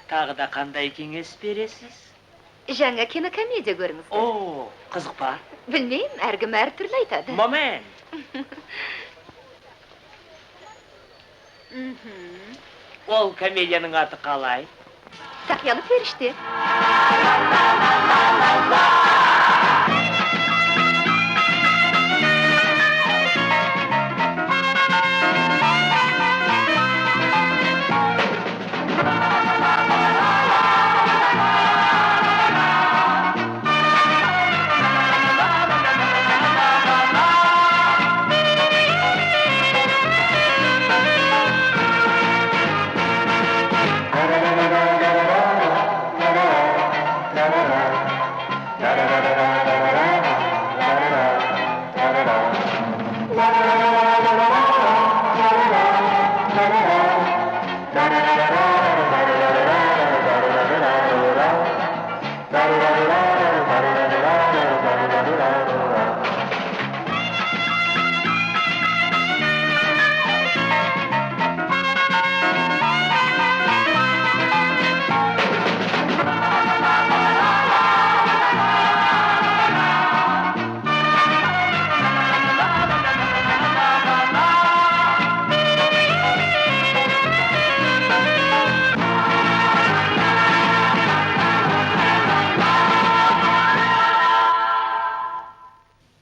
Тағы да қандай кеңес бересіз? Жаңа кинокомедия көріңіз. О, қызық па? Білмеймін, әркім әртүрлі айтады. Момент. Ол комедияның аты қалай? Тақиялы періште.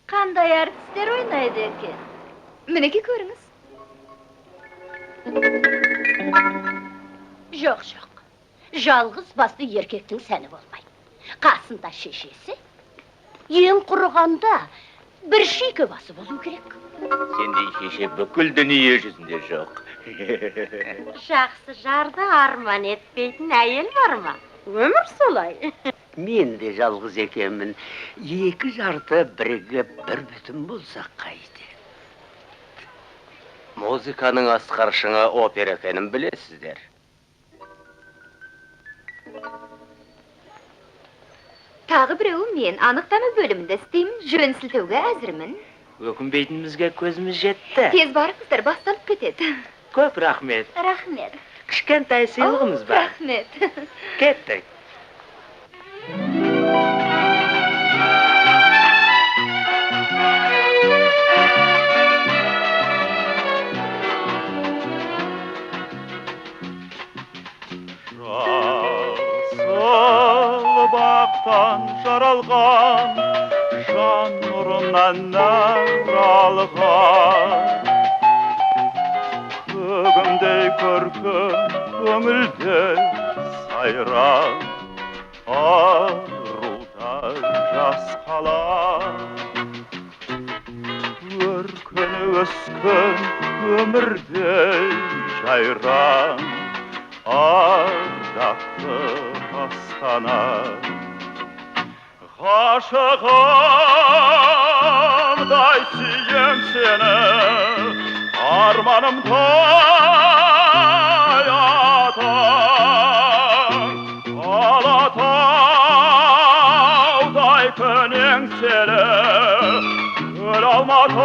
Қандай әртістер ойнайды екен? Мінеке көріңіз. Жоқ. Жалғыз басты еркектің сәні болмайды. Қасында шешесі, ең құрығанда бір шүйке басы болу керек. Сендей шеше бүкіл дүние жүзінде жоқ. Жақсы жарды арман етпейтін әйел бар ма? Өмір солай. Мен де жалғыз екенмін. Екі жарты бірігіп бір бүтін болсақ қайтеді. Музыканың асқар шыңы опера екенін білесіздер. Тағы біреуі мен анықтама бөлімінде істеймін, жөн сілтеуге әзірмін. Өкінбейтінімізге көзіміз жетті. Тез барыңыздар, басталып кетеді. Көп рахмет. Рахмет. Кішкентай сыйлығымыз бар. Рахмет. Кеттік. Бақтан жаралған, жан нұрынан нәр алған. Көгімдей көркім, көңілдей сайран, аруда жас қала. Өркені өскен өмірдей жайран, ардақты астана. Ғашығымдай сүйем сені, арманымдай атаң. Алатаудай көнең сені, көл алматым,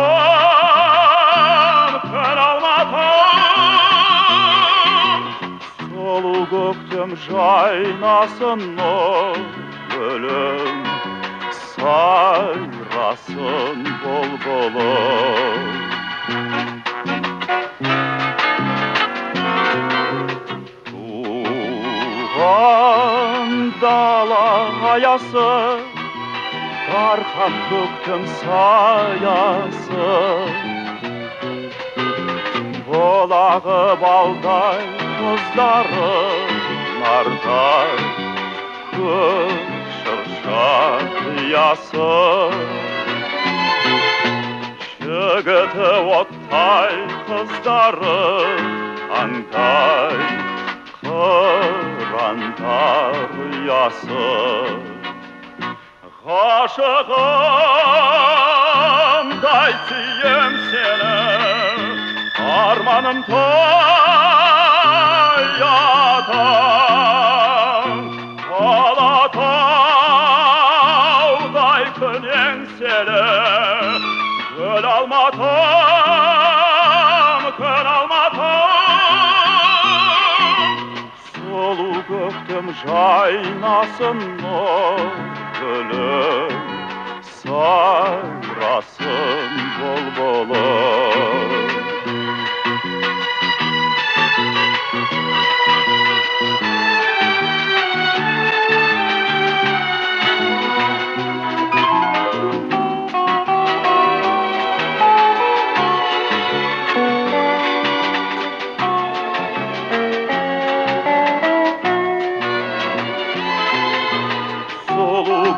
көл алматым. Сұлу көктем жайнасын гүлім, сайрасын бұлбұлым. Туған дала аясы, дархан көктем саясы. Бұлағы балдай, қыздары нардай, көк шырша қиясы. Жігіті оттай, қыздары аңдай, қырандар ұясы. Ғашығымдай сүйем сені, арманымдай атаң. Алатаудай көнең сені, көл алматым, көл алматым. göktüm jaynasın nur gülüm, sayrasın bulbulum.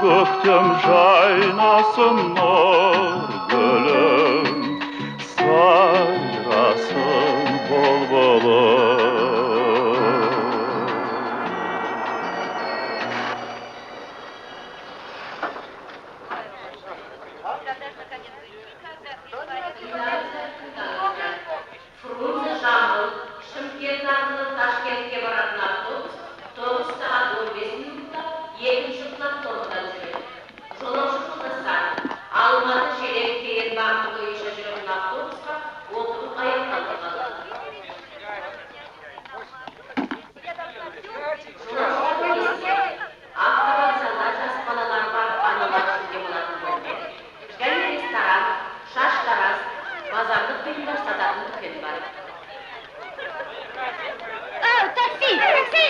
Göktüm jaynasın nur gülüm, sayrasın bulbulum. Frunze Jambul, Şımkent'ten Taşkent'e barатын avtobus 9 saat 15 minutda 2-nji platformadan жүреді. Жолаушы жолдастар, Алматы Шелек Кеген бағыты бойынша жүретін автобусқа отыру аяқталды. Автовокзалда жас балалар бар аналар жүруге болатын бөлме. Және ресторан, шаштараз, базарлық бұйымдар сататын дүкен бар. Такси! Такси!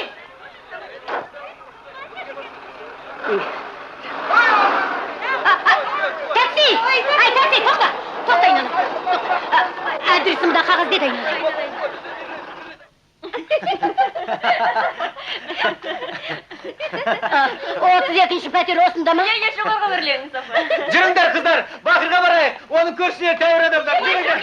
Такси! Ай, такси, тоқта! Тоқта инаны. Адресімді қағазде да инаны. 32-ші пәтер осында ма? Жоғарғы өрлеңіз, апа. Жүріңдер, қыздар, бақырға барайық. Оның көршісіне тәуір адамдар. Жүріңдер.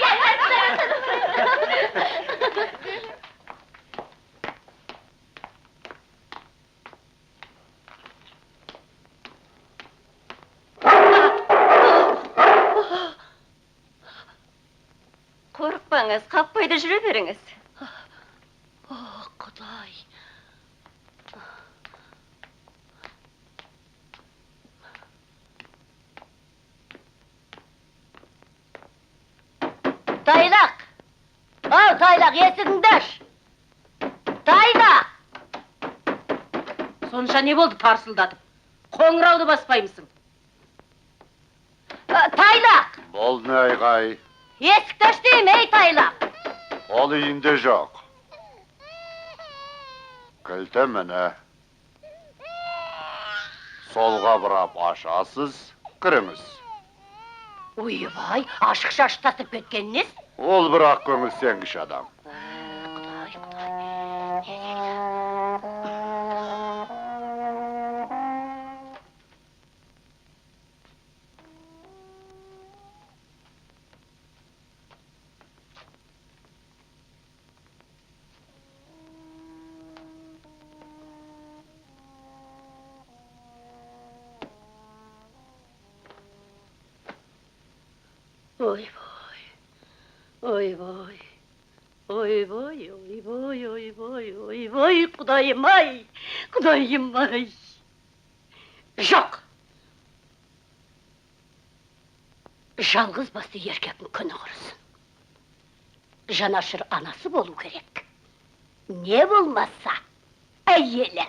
Қорықпаңыз, қақпайда жүре беріңіз. Құдай. Тайлақ! Ау, Тайлақ, есігіңді аш! Тайлақ! Сонша не болды тарсылдатып? Қоңырауды баспаймысың? Тайлақ! Болды айғай, Есікті аш дейім, ей Тайлақ! ол үйінде жоқ. Кілті міне. Солға бұрап ашасыз, кіріңіз. Ойбай, ашық шаштасып кеткен нес? Ол бірақ көңіл сенгіш адам. Құдай. Ой, Құдайым-ай, Құдайым-ай. Жоқ. Жалғыз басты еркектің күні құрысын. Жанашыр анасы болу керек. Не болмаса, әйелі.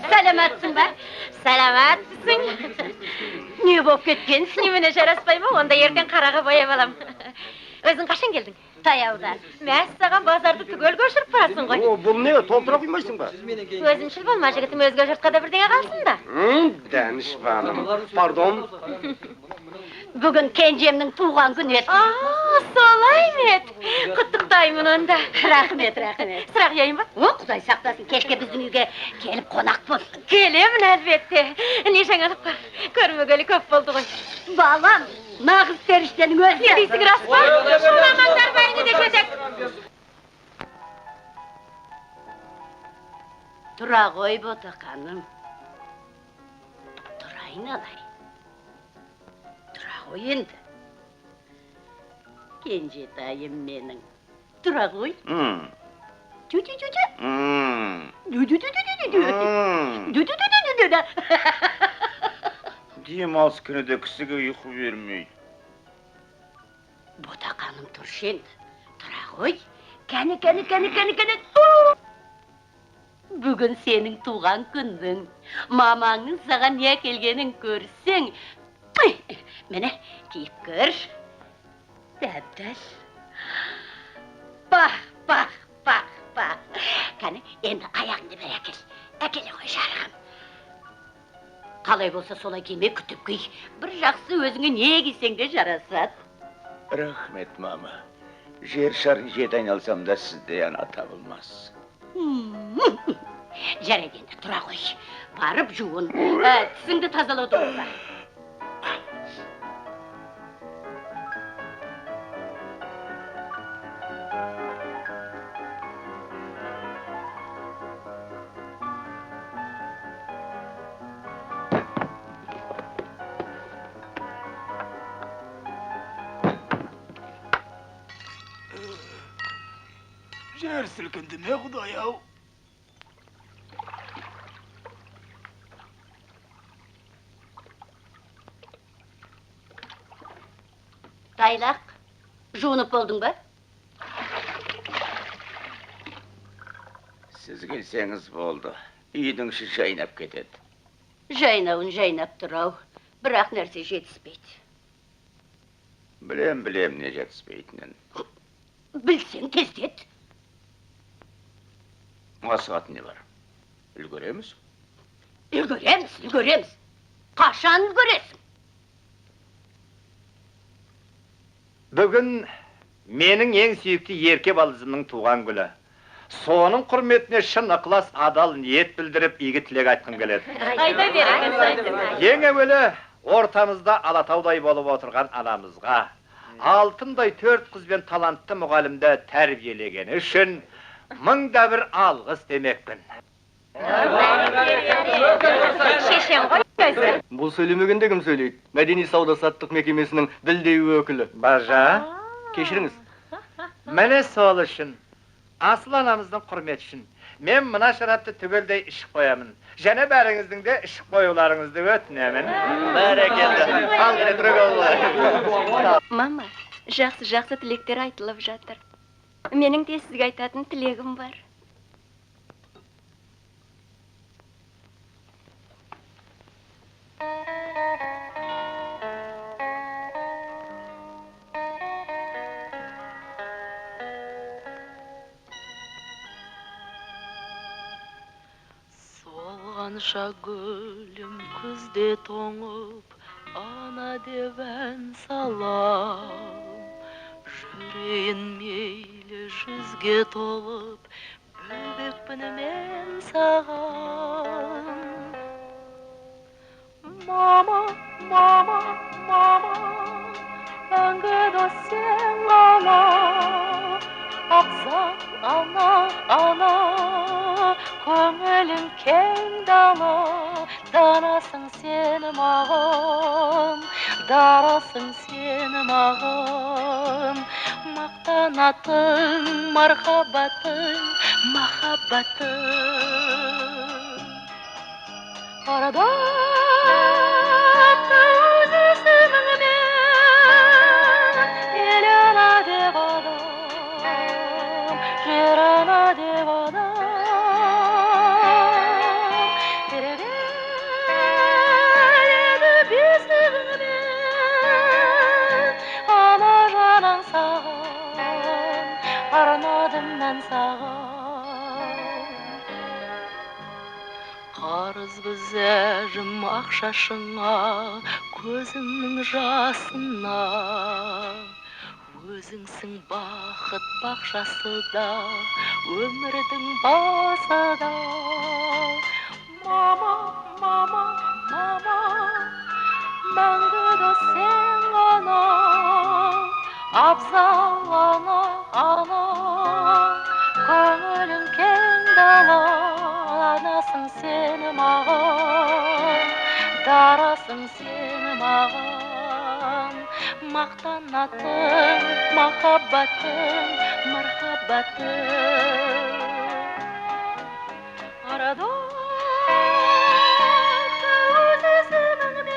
Сәлемәтсің ба? Сәлемәтсің. Не болып кеткенсің? Немене жараспай ма? Онда ертең қараға бояп алам. Өзің қашан келдің? Таяуда. Мәс саған базарды түгел көшіріп барасың ғой. Бұл не? Толтыра қоймайсың ба? Өзімшіл болма, жігітім өзге жұртқа да бірдеңе қалсын да. Дәнішпаным. Пардон. Бүгін кенжемнің туған күні еді. Солай мет. Құттықтаймын онда. Рахмет. Сұрақ жайын ба? О, Құдай сақтасын, кешке біздің үйге келіп қонақ бол. Келемін әлбетте. Не жаңалық бар? Көрмегелі көп болды ғой. Балам, нағыз періштенің өзі. Не дейсің, рас па? Шуламаңдар бәріне де жетек. Тұра қой, ботақаным. Тұрайын алай. Тұра қой енді. Кенжетайым менің. Тұра қой. Тю-тю-тю-тю. Демалыс күніде кісіге ұйқы бермей. Ботақаным тұршы енді. Тұра қой. Кәні. Бүгін сенің туған күндің. Мамаңның саған не келгенін көрсең. Мені кейіп көр. Дәбдәл. Бақ. Кәні, енді аяғыңды бір әкел. Әкеле қой жарығым. Қалай болса солай кеме күтіп кей. Бір жақсы өзіңе не кисең де жарасады. Рахмет, мама. Жер шарын жет айналсам да сізде ана табылмас. Жарайды енді, тұра қой. Барып жуын, тісіңді тазалауды олға. Жер сілкінді ме, Құдай-ау? Тайлақ, жуынып болдың ба? Сіз келсеңіз болды. Үйдің іші жайнап кетеді. Жайнауын жайнап тұрау, бірақ нәрсе жетіспейді. Білем не жетіспейтінін. Білсең тездет. Асығат не бар? Үлгіреміз? Үлгіреміз. Қашан үлгіресің? Бүгін менің ең сүйікті ерке балызымның туған күні. Соның құрметіне шын ықылас адал ниет білдіріп, игі тілек айтқым келеді. Айта беріңіз. Ең әуелі ортамызда алатаудай болып отырған анамызға, алтындай 4 қызбен талантты мұғалімді тәрбиелегені үшін мыңда бір алғыс демекпін. Шешен ғой өзі. Бұл сөйлемегенде кім сөйлейді? Мәдени сауда-саттық мекемесінің ділдеуі өкілі. Бажа, Кешіріңіз. міне сол үшін, асыл анамыздың құрмет үшін, мен мына шарапты түгелдей ішіп қоямын. Және бәріңіздің де ішіп қоюларыңызды өтінемін. Бәрекелді. Ал ретірек олар. Мама, жақсы тілектер айтылып жатыр. Менің де сізге айтатын тілегім бар. Солғанша гүлім күзде тоңып, ана деп ән салам. Жүрейін мейлі жүзге толып, бөбекпін мен саған. Мама, мәңгі дос сен ғана. Ақсақ ана, көңілің кең дала. Данасың сен маған, дарасың сен маған. Мақтанатын мархабатың, махаббатың. Арада өзісінің мен, ел ана деп адам, жер ана деп адам. Береді бесігінің мен, ана жаның саған, арнадым мен саған. Қарызбыз әжім ақшашыңа, көзіңнің жасына. Өзіңсің бақыт бақшасы да, өмірдің басы да. Мама, мәңгі дос сен ғана. Абзал ана, көңілің кең дала. дарасың сен маған, мақтанатын махаббатың, мархаббатың. Арада өз есіміңмен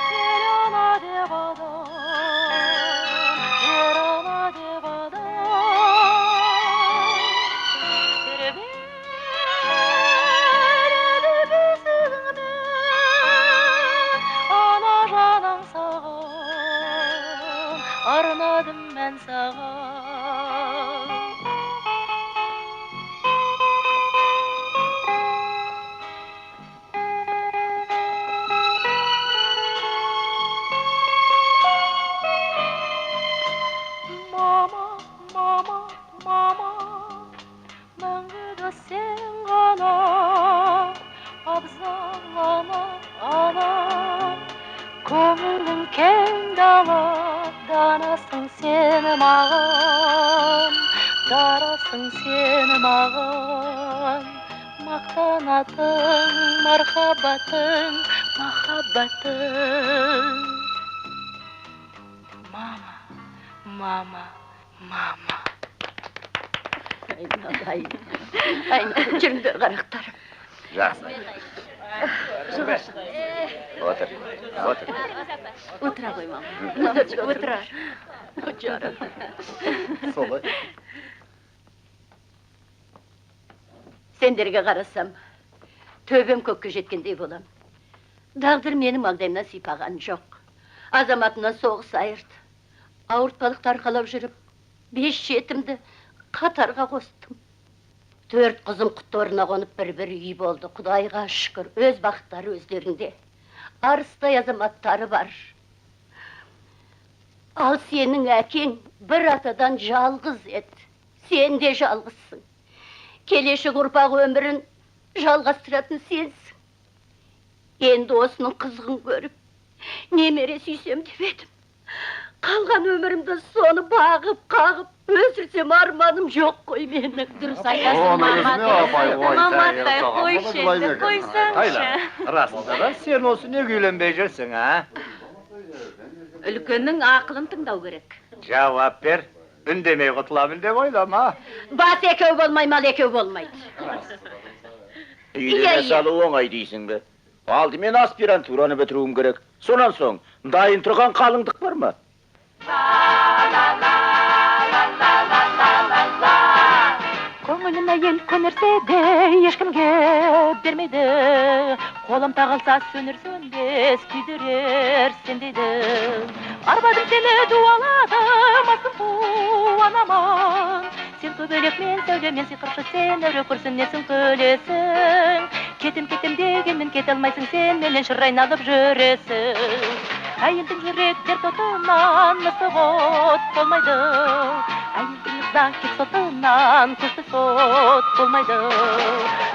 сен ана деп адам, жер ана деп адам. Тербеледі бесігіңмен ана жаның саған, арнадым мен саған. Мама, мама, мама, мәңгігі сен ғана, абзал ана, ана. Көңілің кең дала, данасың сен маған, дарасың сен маған. Мақтанатын мархаббатың, махаббатың. Мама, мама, мама. Айна, жүріңдер қарақтарым. Жақсы. Отыр. Отыра ғой, мама. Отырар. Солай. Сендерге қарасам, төбем көкке жеткендей болам. Дағдыр менің маңдайымнан сипаған жоқ. Азаматынан соғыс айырды. Ауыртпалықты арқалап жүріп, 5 жетімді қатарға қостым. 4 қызым құтты орнына қонып бір-бір үй болды. Құдайға шүкір, өз бақыттары өздерінде. Арыстай азаматтары бар. Ал сенің әкең бір атадан жалғыз еді. Сен де жалғызсың. Келешек ұрпақ өмірін жалғастыратын сенсің. Енді осының қызығын көріп, немере сүйсем деп едім. Қалған өмірімді соны бағып, қағып, өсірсем арманым жоқ қой менің. Дұрыс айтасың, Маматтай қойшы енді, қойсаңшы. Тайла, расында да сен осы неге үйленбей жүрсің, а? Үлкеннің ақылын тыңдау керек. Жауап бер, үндемей құтыламын деп ойлама. Бас екеу болмай, мал екеу болмайды. Үйлене салу оңай дейсің бе? Алдымен аспирантураны бітіруім керек. Сонан соң, дайын тұрған қалыңдық бар ма? Көңілін әйел көнерсе де ешкімге бермейді. Қолым тағылса сөнер сөнбес күйдірер сендейді. Арбадым сені дуаладым, асым қуанаман. Сен көбелек мен сәулемен сиқыршы, сен әуре күрсінесің көлесің. Кетем дегенмен кете алмайсың, сен менен шыр айналып жүресің. Әйелдің жүректер тотынан мысық от болмайды. Әйелдің закет сотынан көзді сот болмайды.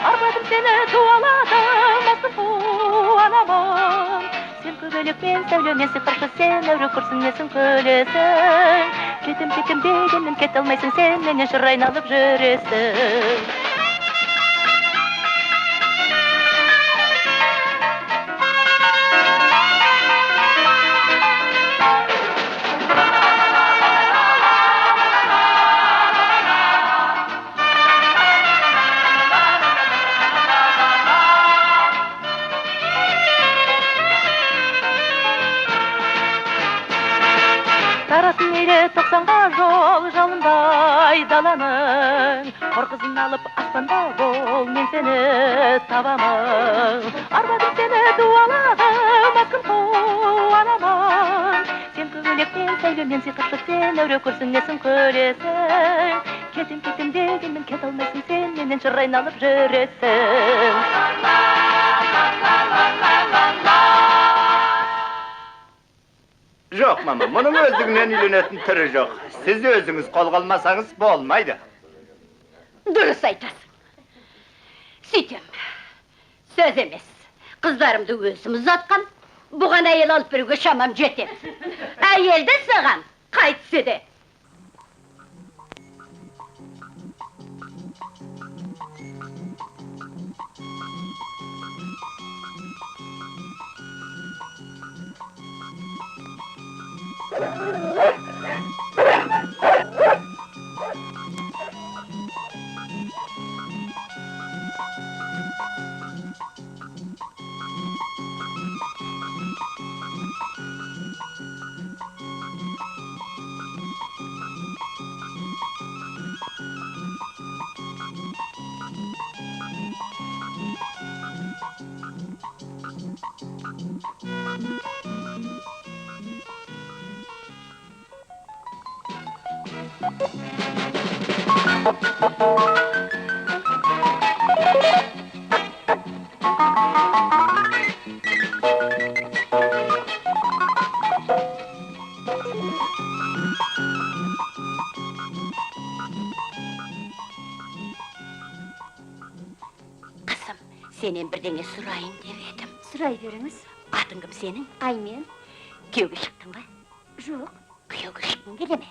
Арбадым сені дуаладым, асым қуанаман. Сен көбелекпен сәулемен сиқыршы, сен әуре күрсінесің көлесің. Кетем дегенмен кете алмайсың, сен менен шыр айналып жүресің. Тарасын мейлі 90-ға жол жалындай даланың. Қорқызын алып аспанда бол, мен сені табамын. Арбадым сені дуаладым, аскын қуанаман. Сен көбелекпен сәулемен сиқыршы, сен әуре күрсінесің көлесің. Кетем дегенмен кете алмайсың, сен менен шыр айналып жүресің. Жоқ, мама, мұның өздігінен үйленетін түрі жоқ. Сіз өзіңіз қолға алмасаңыз болмайды. Дұрыс айтасың. Сөйтем. Сөз емес. Қыздарымды өзім ұзатқан, бұған әйел алып біруге шамам жетем. Әйелді саған қайтсы де. Kızım, senden birdeňe surayın dep edim. Suray beriniz. Adyň kim senin? Aymen. Köyge şyktın-ba? Жоқ. Köyge şyktın geleme.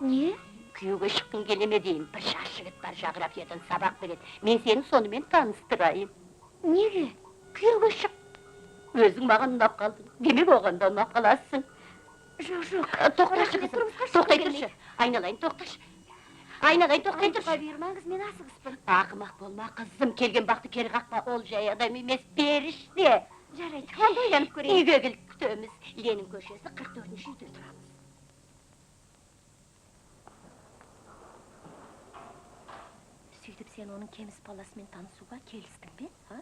Не? Köyge şyktın geleme deýin. Bir şaş jigit bar jagрафиядан sabak beret. Men seni sonumen tanystyrayım. Неге? Köyge şyk. Özüň maga unap kaldın. Demek oganda unap kalassyň. Жоқ, жоқ. Toktaşy Мен kızım. turmušқа шыққым Toktay келмейді. turşy. Aynalayın toktaş. Aynalayın toktay Айтуға turşy. бұйырмаңыз, мен асығыспын. Akımak bolma kızım. Kelgen bakty keri kakma. Ol jay adam emes, perişte. Жарайды, онда ойланып көрейін. Үйge gelip kütömüz. Lenin köşesi 44-nji үйde turabız. Сөйтіп сен оның кеміс баласымен танысуға келістің бе, а?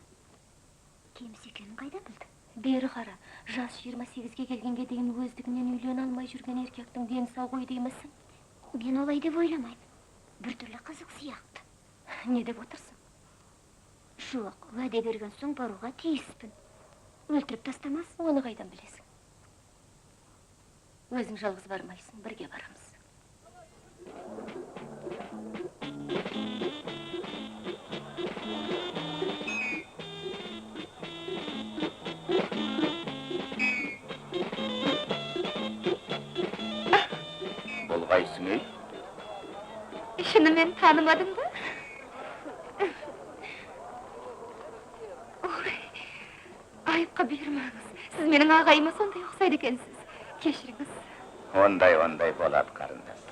Кеміс екенін қайдан білдің? Бері қара, жас 28-ге келгенге дейін өздігінен үйлене алмай жүрген еркектің дені сау ғой деймісің? Мен олай деп ойламаймын. Біртүрлі қызық сияқты. Не деп отырсың? Жоқ, уәде берген соң баруға тиіспін. Өлтіріп тастамас, оны қайдан білесің? Өзің жалғыз бармайсың, бірге барамыз. Bolğaysың ey? Шынымен танымадың ба? Айыпқа бұйырмаңыз. Сіз менің ағайыма сондай ұқсайды екенсіз. Кешіріңіз. Onday bolap karındas.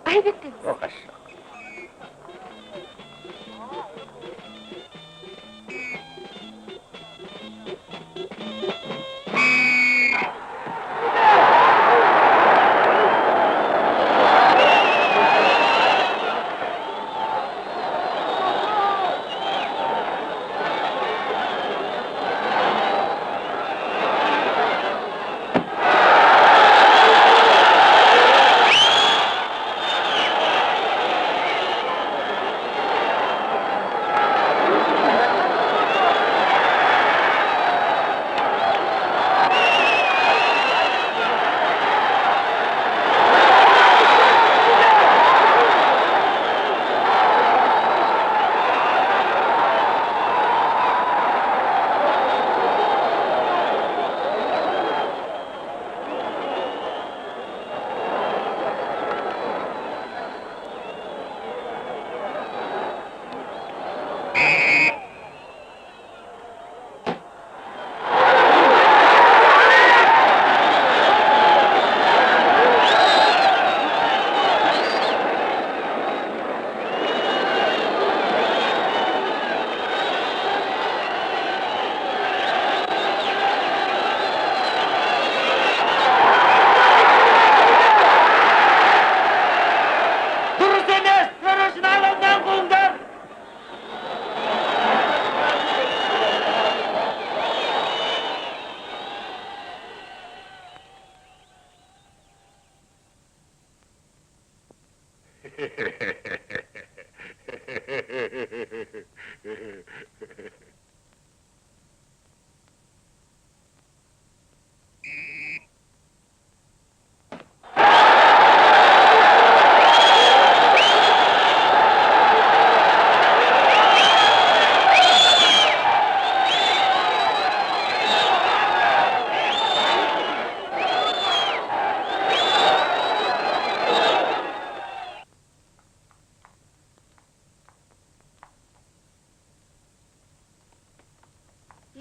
Ayıp ettiniz. Okaş yok.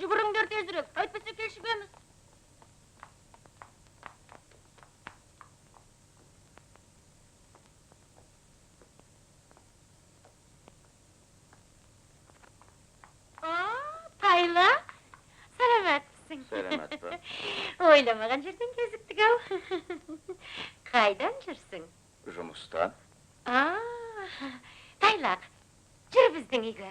Жүгіріңдер тезірек, әйтпесе кешігеміз. Ойламаған жерден кезіктік-ау. Қайдан жүрсің? Жұмыстан. Тайлақ, жүр біздің үйге.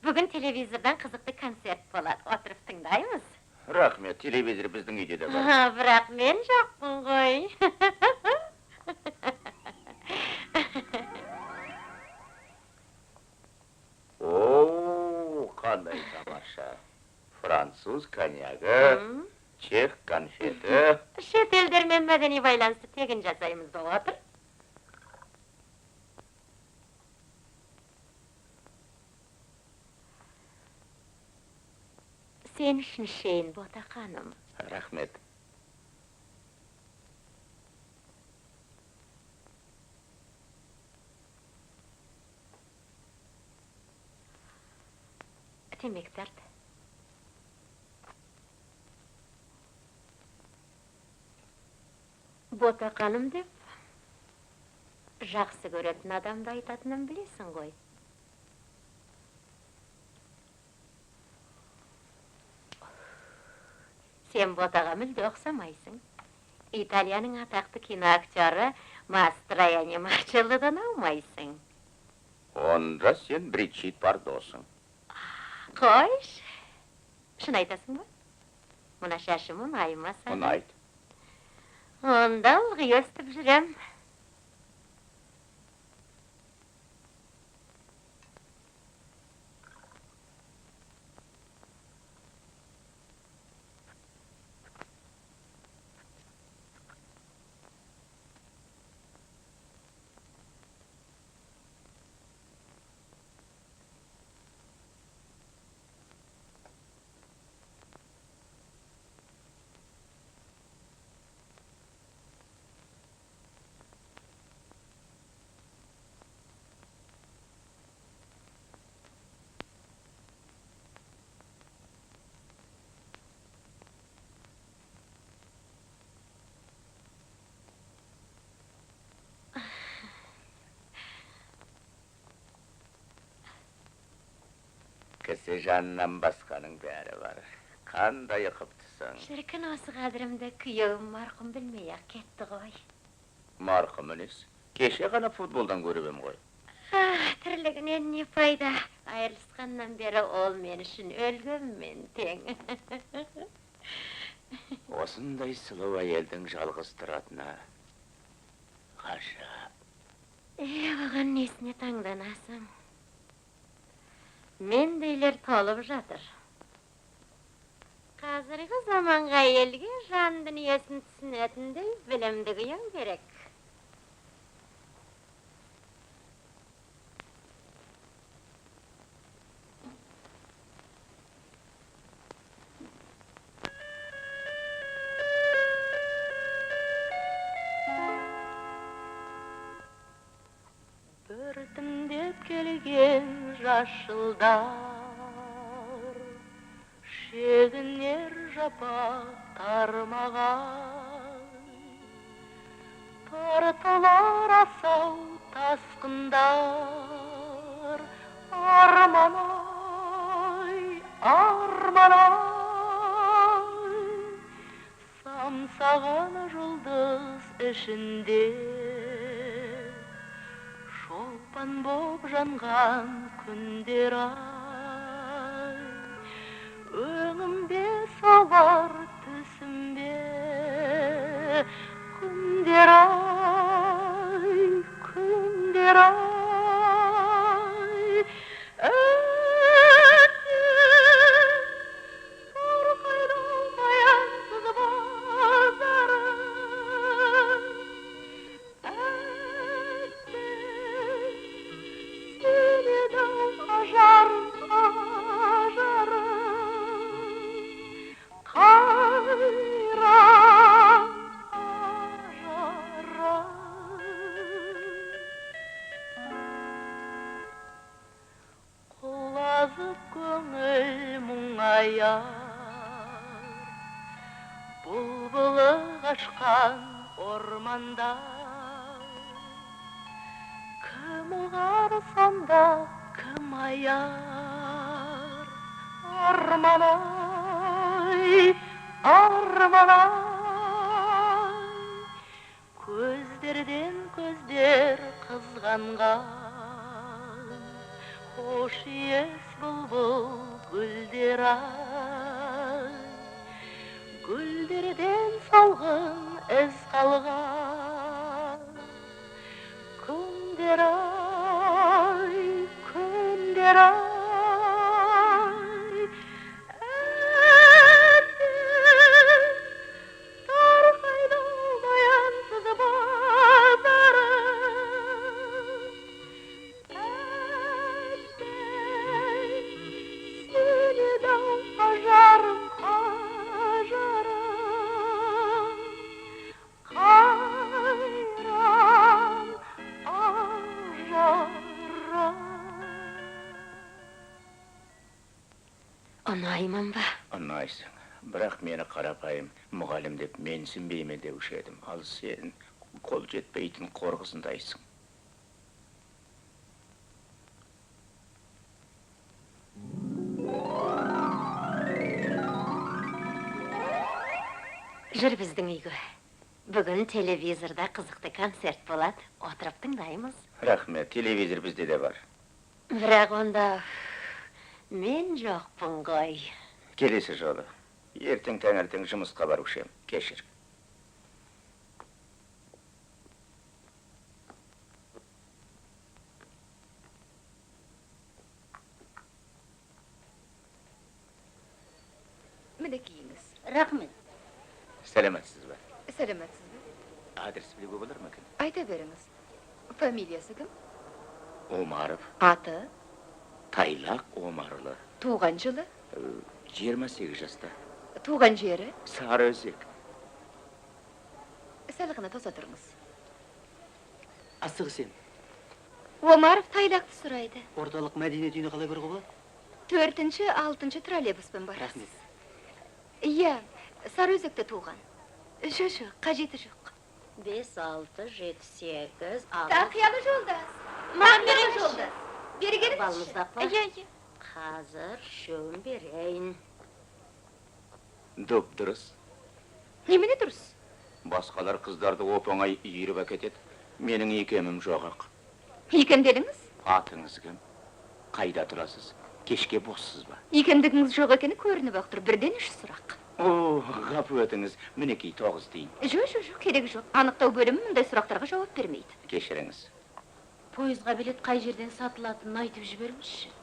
Бүгін телевизордан қызықты концерт болады. Отырып тыңдаймыз. Рахмет, телевизор біздің үйде де бар. Бірақ мен жоқпын ғой. Қандай тамаша. Француз коньягі, чех конфеті. Шет елдермен мәдени байланысты тегін жасаймыз да отыр. Sen үшін ішейін, Бота ханым. Рахмет. Темек тарт. Бота ханым деп, жақсы көретін адамды айтатынын білесің ғой. Сен Ботаға мүлде ұқсамайсың. Италияның атақты киноактері Мастрояне Марчеллодан аумайсың. Онда сен Бричит Бардосың. Қойш, шын айтасың ба? Мұна шашым ұнаймаса. Ұнайды. Онда ылғи өстіп жүрем. Кісі жанынан басқаның бәрі бар. Қандай ұқыптысың? Шіркін осы қадірімді күйеуім марқұм білмей-ақ кетті ғой. Марқұм емес. Кеше ғана футболдан көріп ғой. Тірлігінен не пайда? Айырылысқаннан бері ол мен үшін өлгенмен тең. Осындай сұлу әйелдің жалғыз тұратына ғажап. Оған несіне таңданасың? Мендейлер толып жатыр. Қазіргі заманға елге жан дүниесін түсінетіндей білімді күйеу керек. Біртіндеп келген жас жылдар, шегінер жапақтар маған, тартылар асау тасқындар, арман-ай, арман-ай, самсаған жұлдыз ішінде шолпан боп жанған күндер ай, өңімде солар түсімде күндер ай, күндер ай, көңіл мұңаяр, бұлбылы қашқан орманда, кім ұғар сонда, кім аяр, арман-ай, armana. Көздерден көздер қызғанған, хош иіс бұлбұл гүлдер ай, гүлдерден салғын із қалған. Күндер ай, күндер ай, Ұнаймын ба? Ұнайсың. Бірақ мені қарапайым мұғалім деп менсінбейме деуші едім. Ал сен қол жетпейтін қорғызындайсың. Жүр біздің үйге. Бүгін телевизорда қызықты концерт болады. Отырып тыңдаймыз. Рахмет, телевизор бізде де бар. Бірақ онда мен жоқпын ғой. Келесі жолы. Ертең таңертең жұмысқа барушы ем. Кешір. Мінекейіңіз. Рахмет. Сәлеметсіз бе? Сәлеметсіз бе? Адрес білуге болар ма екен? Айта беріңіз. Фамилиясы кім? Омаров. Аты? Тайлақ Омарұлы. Туған жылы? 28 жаста. Туған жері? Сарыөзек. Сәл ғана тоса тұрыңыз. Асығы сен. Омаров Тайлақты сұрайды. Орталық мәдениет үйіне қалай баруға болады? 4-6 троллейбуспен барасыз. Рахмет. Иә, Сарыөзекте туған. Жоқ, қажеті жоқ. 5, 6, 7, 8, 6... Тақиялы жолдас. Мағмелі жолдас. Бергеніңіз Балмыздақ па? Иә. Қазір шөм берейін. Доп дұрыс. Немене дұрыс? Басқалар қыздарды оп-оңай үйіріп әкетеді. Менің икемім жоғақ. Икемдедіңіз? Атыңыз кім? Қайда тұрасыз? Кешке боссыз ба? Икемдігіңіз жоқ екені көрініп ақ тұр. Бірден 3 сұрақ. О, ғапу өтіңіз. Мінекей 9 дейін. Жоқ, керегі жоқ. Анықтау бөлімі мұндай сұрақтарға жауап бермейді. Кешіріңіз. Пойызға билет қай жерден сатылатынын айтып жіберіңізші.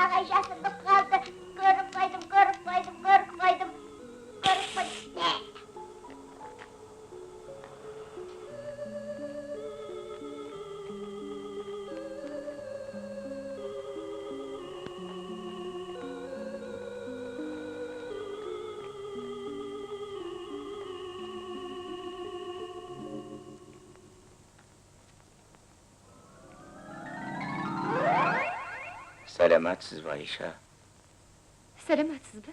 Ағай жасырдып қалды. Көріп қойдым. Сәлеметсіз ба, Айша? Сәлеметсіз бе?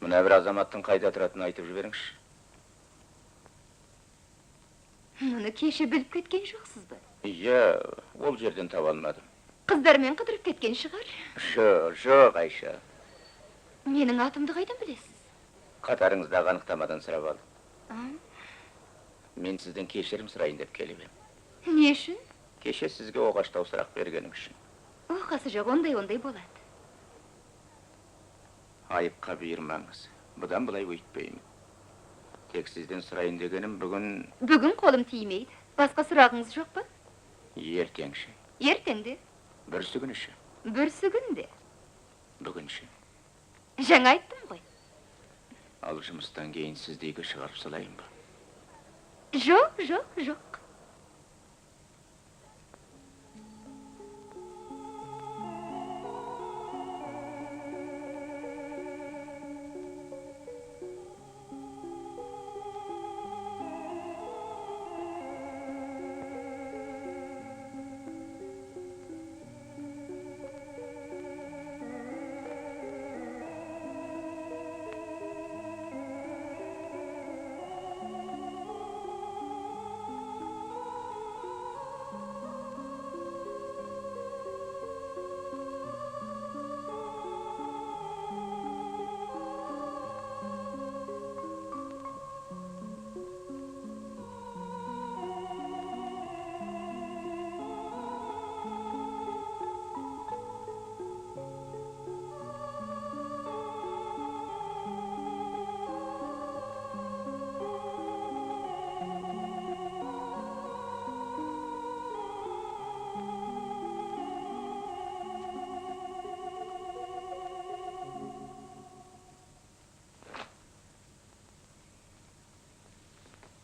Мұна бір азаматтың қайда тұратынын айтып жіберіңізші. Мұны кеше біліп кеткен жоқсыз ба? Иә, ол жерден таба алмадым. Қыздармен қыдырып кеткен шығар. Жоқ, Айша. Менің атымды қайдан білесіз? Қатарыңыздағы анықтамадан сұрап алдым. Мен сізден кешірім сұрайын деп келіп ем. Не үшін? Кеше сізге оғаштау сұрақ бергенім үшін. Оқасы жоқ, ондай болады. Айыпқа бұйырмаңыз. Бұдан бұлай өйтпеймін. Тек сізден сұрайын дегенім бүгін қолым тимейді. Басқа сұрағыңыз жоқ па? ертеңші. Ертеңді, Бүрсі күніші, бүрсі күнде. бүгінші. Жаңа айттым ғой. Ал жұмыстан кейін сізді үйге шығарып салайын ба? Жоқ, жоқ, жоқ.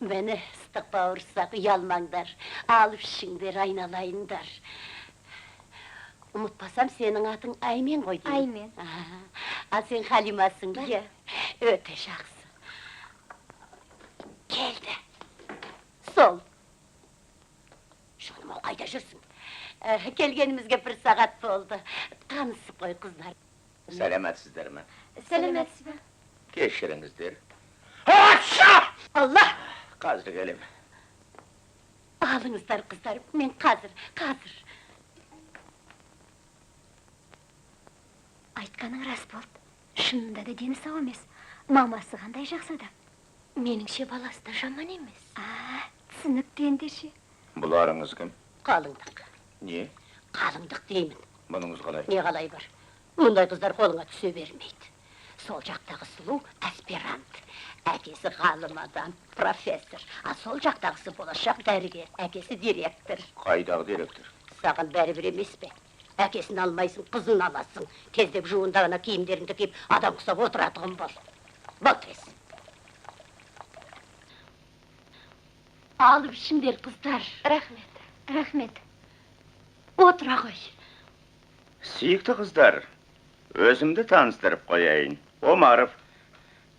Meni ıslık bağırsak uyalmаңдар, alып ішіңдер, айналайындар. Ұмытпасам, сенің атың Аймен ғой деймін. Аймен. Ал сен Халимасың ба? Иә. Өте жақсы. Келді. Сол. Шоным, қайда жүрсің? Келгенімізге бір сағат болды. Танысып қой, қыздар. Сәлемәтсіздер ме? Сәлеметсіз бе? Кешіріңіздер. Allah! Қазір келем. Alыңızдар, қыздар, мен қазір. Айтқаның рас болды. Шынында да дені сау емес. Мамасы қандай жақсы адам. Меніңше баласы да жаман емес. Түсінікті ендеше. Бұларыңыз кім? Қалыңдық. Не? Қалыңдық деймін. Бұныңыз қалай? Не қалай бар? Мұндай қыздар қолыңа түсе бермейді. Сол жақтағы сұлу аспирант. Әкесі ғалым адам, профессор. А сол жақтағысы болашақ дәрігер. Әкесі директор. Қайдағы директор? Саған бәрібір емес пе? Әкесін алмайсың, қызын аласың. Тездеп жуындағына киімдеріңді киіп, адам құсап отыратығын бол. Бол тез. Алып ішіңдер, қыздар. Рахмет. Отыра ғой. Сүйікті қыздар, өзімді таныстырып қояйын. Омаров.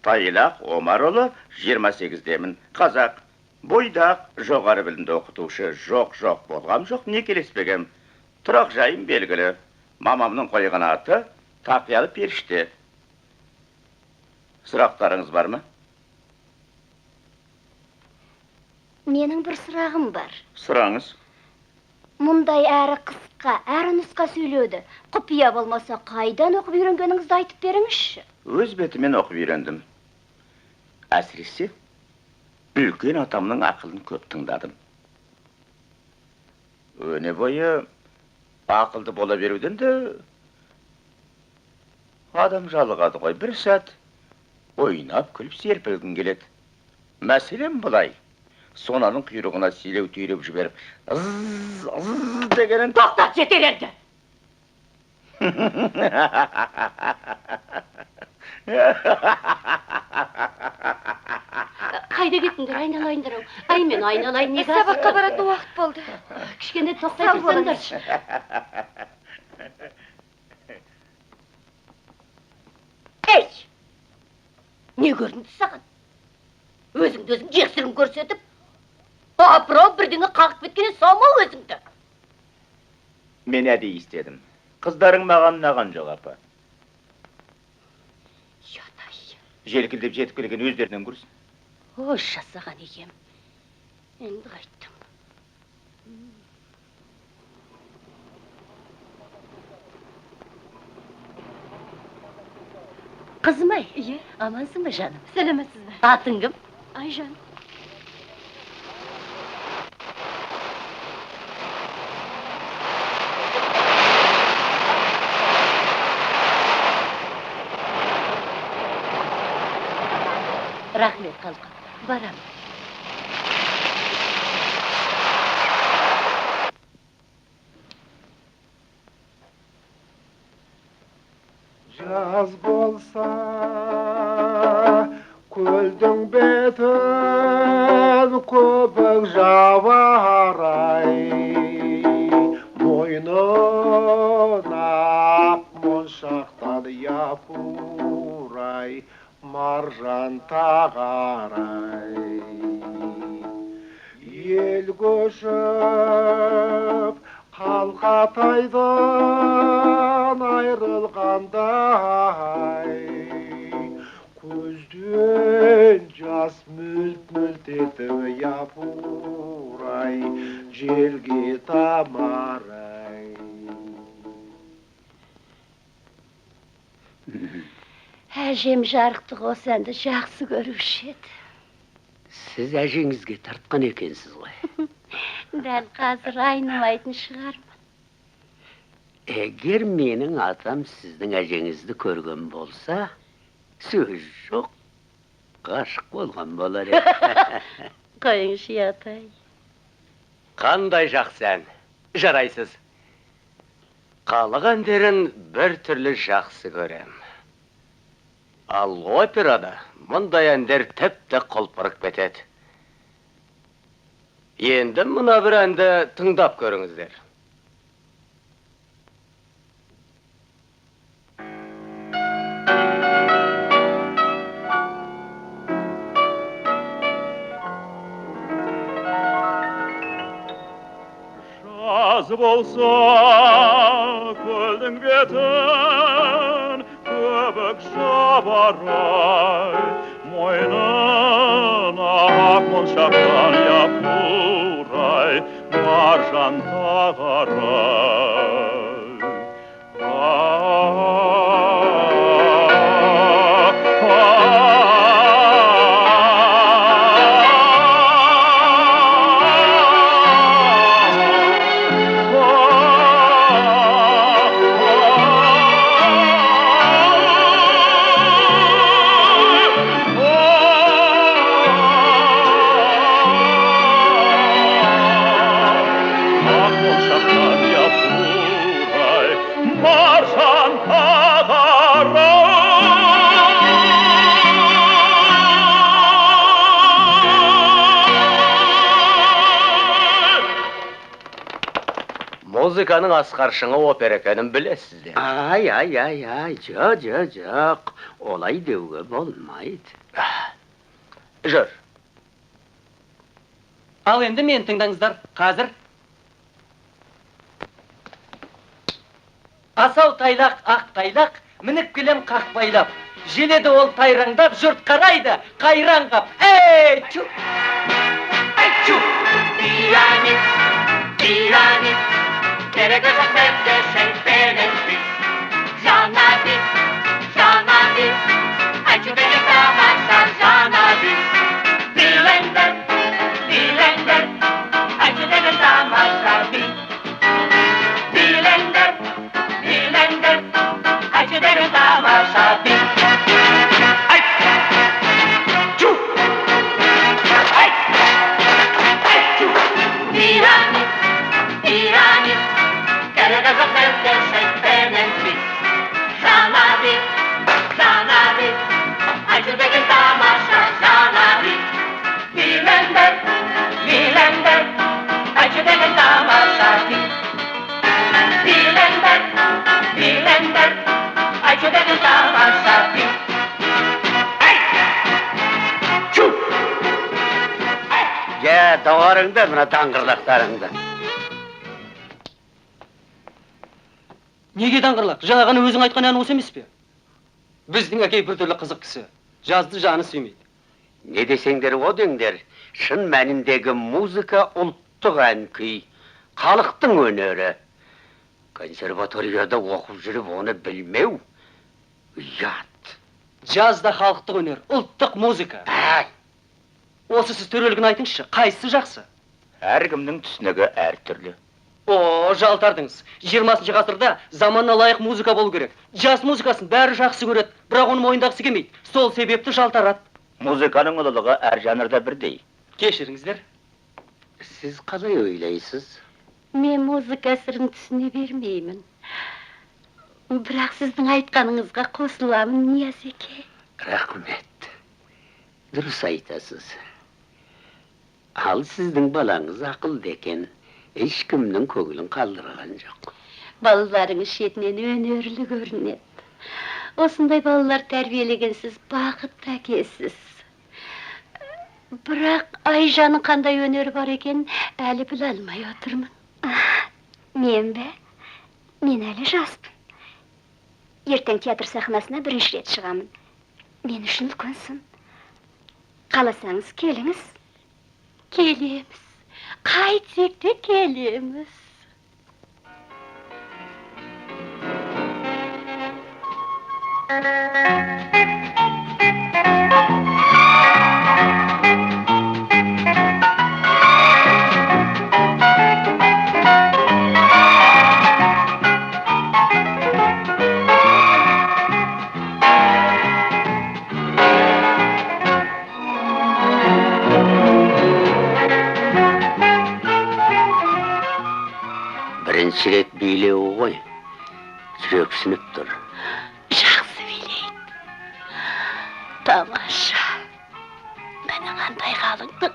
Тайлақ Омарұлы, 28-демін. Қазақ. Бойдақ, жоғары білімді оқытушы. Жоқ болғам жоқ, не келеспегем. Тұрақ жайым белгілі. Мамамның қойған аты Тақиялы періште. Сұрақтарыңыз бар ма? Менің бір сұрағым бар. Сұраңыз. Мұндай әрі қысқа, әрі нұсқа сөйледі. Құпия болмаса, қайдан оқып үйренгеніңізді айтып беріңізші. Өз бетімен оқып үйрендім. Әсіресе, үлкен атамның ақылын көп тыңдадым. Өне бойы ақылды бола беруден де адам жалығады ғой. Бір сәт ойнап күліп серпілгін келеді. Мәселен бұлай. Сонаның құйрығына селеу түйреп жіберіп, ыз дегенін... Тоқтат, жетер енді! Қайда кеттіңдер, айналайындар ау. Ай, мен айналайын, неге... Сабаққа баратын уақыт болды. Кішкенде тоқтай тұрсаңдаршы. Ей! Не көрінді саған? Өзіңді өзің жексірін көрсетіп, апырау бірдеңе қағып кеткені сау ма өзіңді? Мен әдей істедім. Қыздарың маған жоқ, апа. Ятай. Желкілдеп жетіп келген өздерінен көрсін. Ой, жасаған екем. Енді қайттым. Қызым-ай, амансың ба жаным? Сәлеметсіз бе? Атың кім? Айжан. Рахмет, қалқам. Барам. Жаз болса, көлдің бетін көбік жабарай, мойнын ақ моншақтан япурай, маржан тағарай. Ел көшіп, қалқатайдан айрылғандай, көзден жас мүлт-мүлт етіп япурай, желге тамарай. Әжем жарықтық осы әнді жақсы көруші еді. Сіз әжеңізге тартқан екенсіз ғой. Дәл қазір айнымайтын шығармын. Егер менің атам сіздің әжеңізді көрген болса, сөз жоқ, ғашық болған болар еді. Қойыңшы атай. Қандай жақсы ән, жарайсыз. Халық әндерін бір түрлі жақсы көрем. Ал операда мұндай әндер тіпті қолпырып кетеді. Енді мына бір әнді тыңдап көріңіздер. Жаз болса, көлдің бетін көбік жабарай, мойнын ақ моншақтан япурай, маржан тағарай. Музыканың асқаршыңы опера екенін білесіздер. Ай, жоқ, олай деуге болмайды. Жүр. Ал енді мен тыңдаңыздар, қазір. Асау тайлақ, ақ тайлақ, мініп келем қақпайлап. Желеді ол тайраңдап, жұрт қарайды, қайраңғап. Эй, чу! Эй, чу! Пиранит, пиранит, керегі жоқ бәлде шәйтпенен біз. Жана біз, айтшы деген тамаша жана біз. Билендер, айтшы деген тамаша біз. Билендер, айтшы деген тамаша біз. Айт! Чу! Айт! Чу! Пиранит, керегі жоқ бәлде шәйтпенен біз. Жана біз, айтшы деген тамаша жана біз. Билендер, айтшы деген тамаша біз. Билендер, айтшы деген тамаша біз. Чу! Доғарыңды, мына таңғырлақтарыңды. Неге даңғырлақ? Жаңағаны өзің айтқан ән осы емес пе? Біздің әкей біртүрлі қызық кісі. Жазды жаны сүймейді. Не десеңдер о деңдер, шын мәніндегі музыка ұлттық ән күй, халықтың өнері. Консерваторияда оқып жүріп оны білмеу, ұят. Жазда халықтық өнер, ұлттық музыка. Осы сіз төрелігін айтыңызшы, қайсысы жақсы? Әркімнің түсінігі әртүрлі. О, жалтардыңыз. 20-шы ғасырда заманына лайық музыка болу керек. Жаз музыкасын бәрі жақсы көреді, бірақ оны мойындағысы келмейді. Сол себепті жалтарады. Музыканың ұлылығы әр жанрда бірдей. Кешіріңіздер. Сіз қалай ойлайсыз? Мен музыка сырын түсіне бермеймін. Бірақ сіздің айтқаныңызға қосыламын, Ниязеке. Рахмет. Дұрыс айтасыз. Ал сіздің балаңыз ақылды екен. Ешкімнің көңілін қалдырған жоқ. Балаларыңыз шетінен өнерлі көрінеді. Осындай балалар тәрбиелеген сіз бақытты әкесіз. Бірақ Айжанның қандай өнері бар екен, әлі біле алмай отырмын. Мен бе? Мен әлі жаспын. Ертең театр сахнасына бірінші рет шығамын. Мен үшін үлкенсің. Қаласаңыз келіңіз. Келеміз. Қайтсек те келеміз. Бірінші рет билеу ғой. Жүрексініп тұр. Жақсы билейді. Тамаша. Мені қандай қалыңды.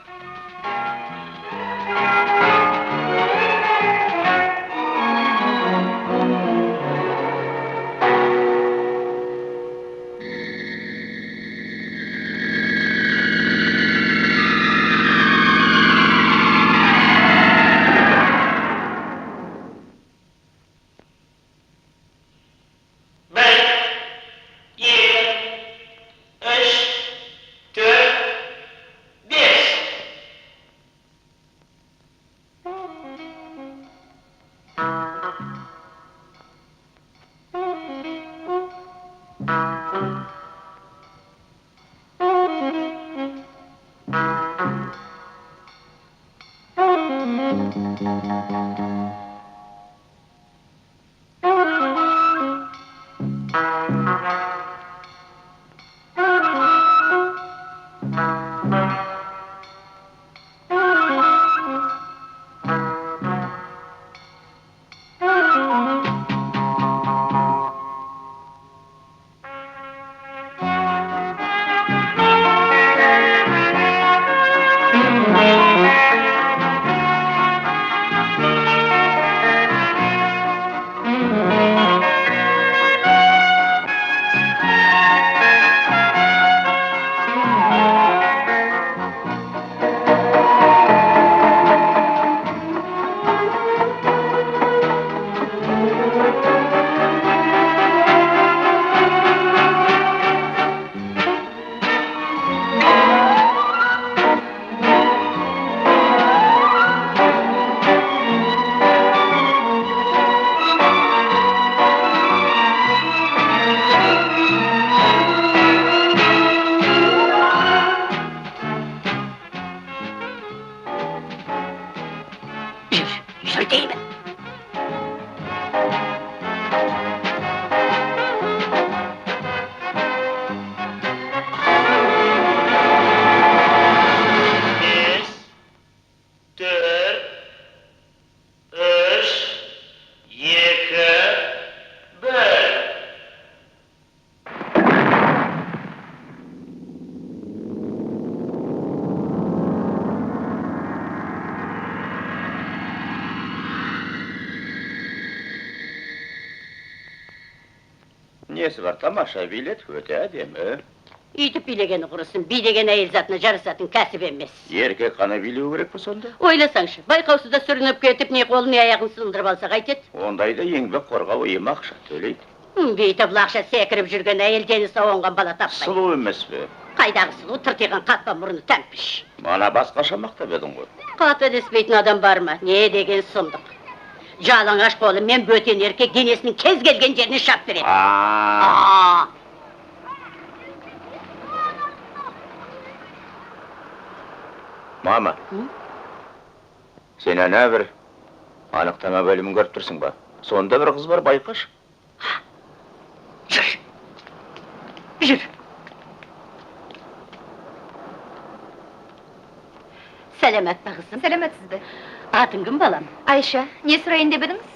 Несі бар, тамаша билет өте әдемі. Үйтіп билегені құрысын, билеген әйел затына жарысатын кәсіп емес. Еркек қана билеу керек пе сонда? Ойласаңшы, байқаусызда сүрініп кетіп, не қолын, не аяғын сылдырып алса қайтеді? Ондайда еңбек қорғау ұйымы ақша төлейді. Бүйтіп лақша секіріп жүрген әйел дені сау оңған бала таппайды. Сұлу емес пе? Қайдағы сұлу, тыртиған қатпа мұрны тәмпіш. Мана басқаша мақтап едің ғой. Қателеспейтін адам бар ма? Не деген сұмдық. Жалаңаш қолы мен бөтен еркек денесінің кез келген жеріне шап береді. Мама, сен әне бір анықтама бөлімін көріп тұрсың ба? Сонда бір қыз бар, байқаш. Жүр. Жүр. Сәлемет бе қызым? Сәлеметсіз бе? Атың кім балам? Айша, не сұрайын деп едіңіз?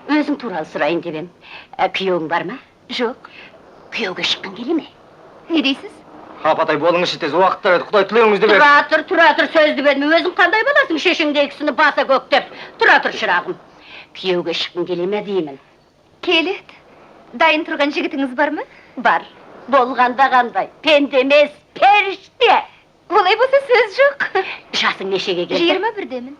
Өзің туралы сұрайын деп ем. Күйеуің бар ма? Жоқ. Күйеуге шыққың келе ме? Не дейсіз? Апатай болыңызшы тез уақытта еді, Құдай тілеуіңізді берсін. Тұра тұр, сөзді берме. Өзің қандай боласың шешеңдегі кісіні баса көктеп. Тұра тұр, шырағым. Күйеуге шыққың келе ме деймін? Келеді. Дайын тұрған жігітіңіз бар ма? Бар. Болғанда қандай? Пенде емес, періште. Олай болса сөз жоқ. Жасың нешеге келді? 21-демін.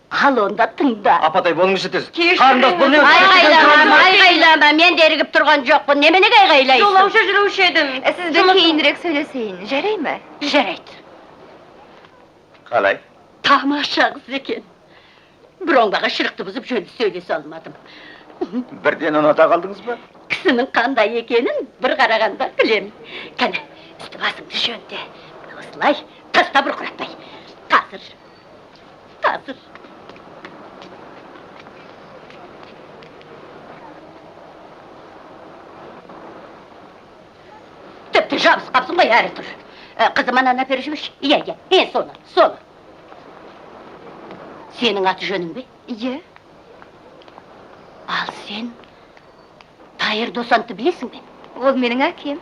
Ал онда тыңда. Апатай болыңызшы тез. Қарындас бұл не? Айғайлама, мен дерігіп тұрған жоқпын. Немене айғайлайсың? Жолаушы жүруші едім. Сізбен кейінірек сөйлесейін. Жарай ма? Жарайды. Қалай? Тамаша қыз екен. Бұрынғаға шырықты бұзып жөнді сөйлесе алмадым. Бірден ұната қалдыңыз ба? Кісінің қандай екенін бір қарағанда білем. Кәне, үсті басыңды жөнде. Осылай, таста бұрқыратпай. Қазір. Тіпті жабыс қапсың ғой әрі тұр. Қызым ананы әперіп жіберші. Иә, соны. Сенің аты жөнің бе? Иә. Ал сен Тайыр Досантты білесің бе? Ол менің әкем.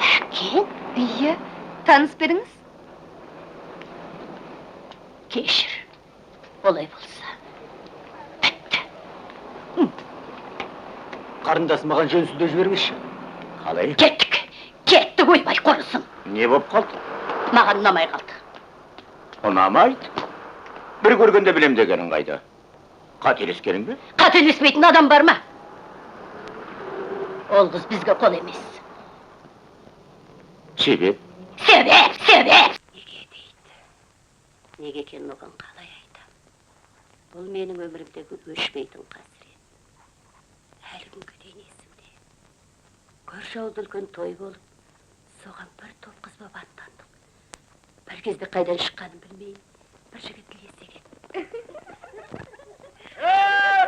Әкең? Иә. Таныс беріңіз? Кешір. Олай болса. Бітті. Қарындас маған жөнсізді жібермеші. Қалай? Кетті ойбай қорысын. Не боп қалды? Маған ұнамай қалды. Ұнамайды? Bir көргенде білем дегенің қайда? Қателескенің бе? Қателеспейтін адам бар ма? Ол қыз бізге қол емес. Себеп? Себеп! Неге дейді? Неге екенін оған қалай айтам? Бұл менің өмірімдегі өшпейтін қасірет. Әлі күнге дейін есімде. Көрші ауылда үлкен той болып, соған бір топ қыз боп аттандық. Бір кезде қайдан шыққанын білмейін, бір жігіт ілесе кетті.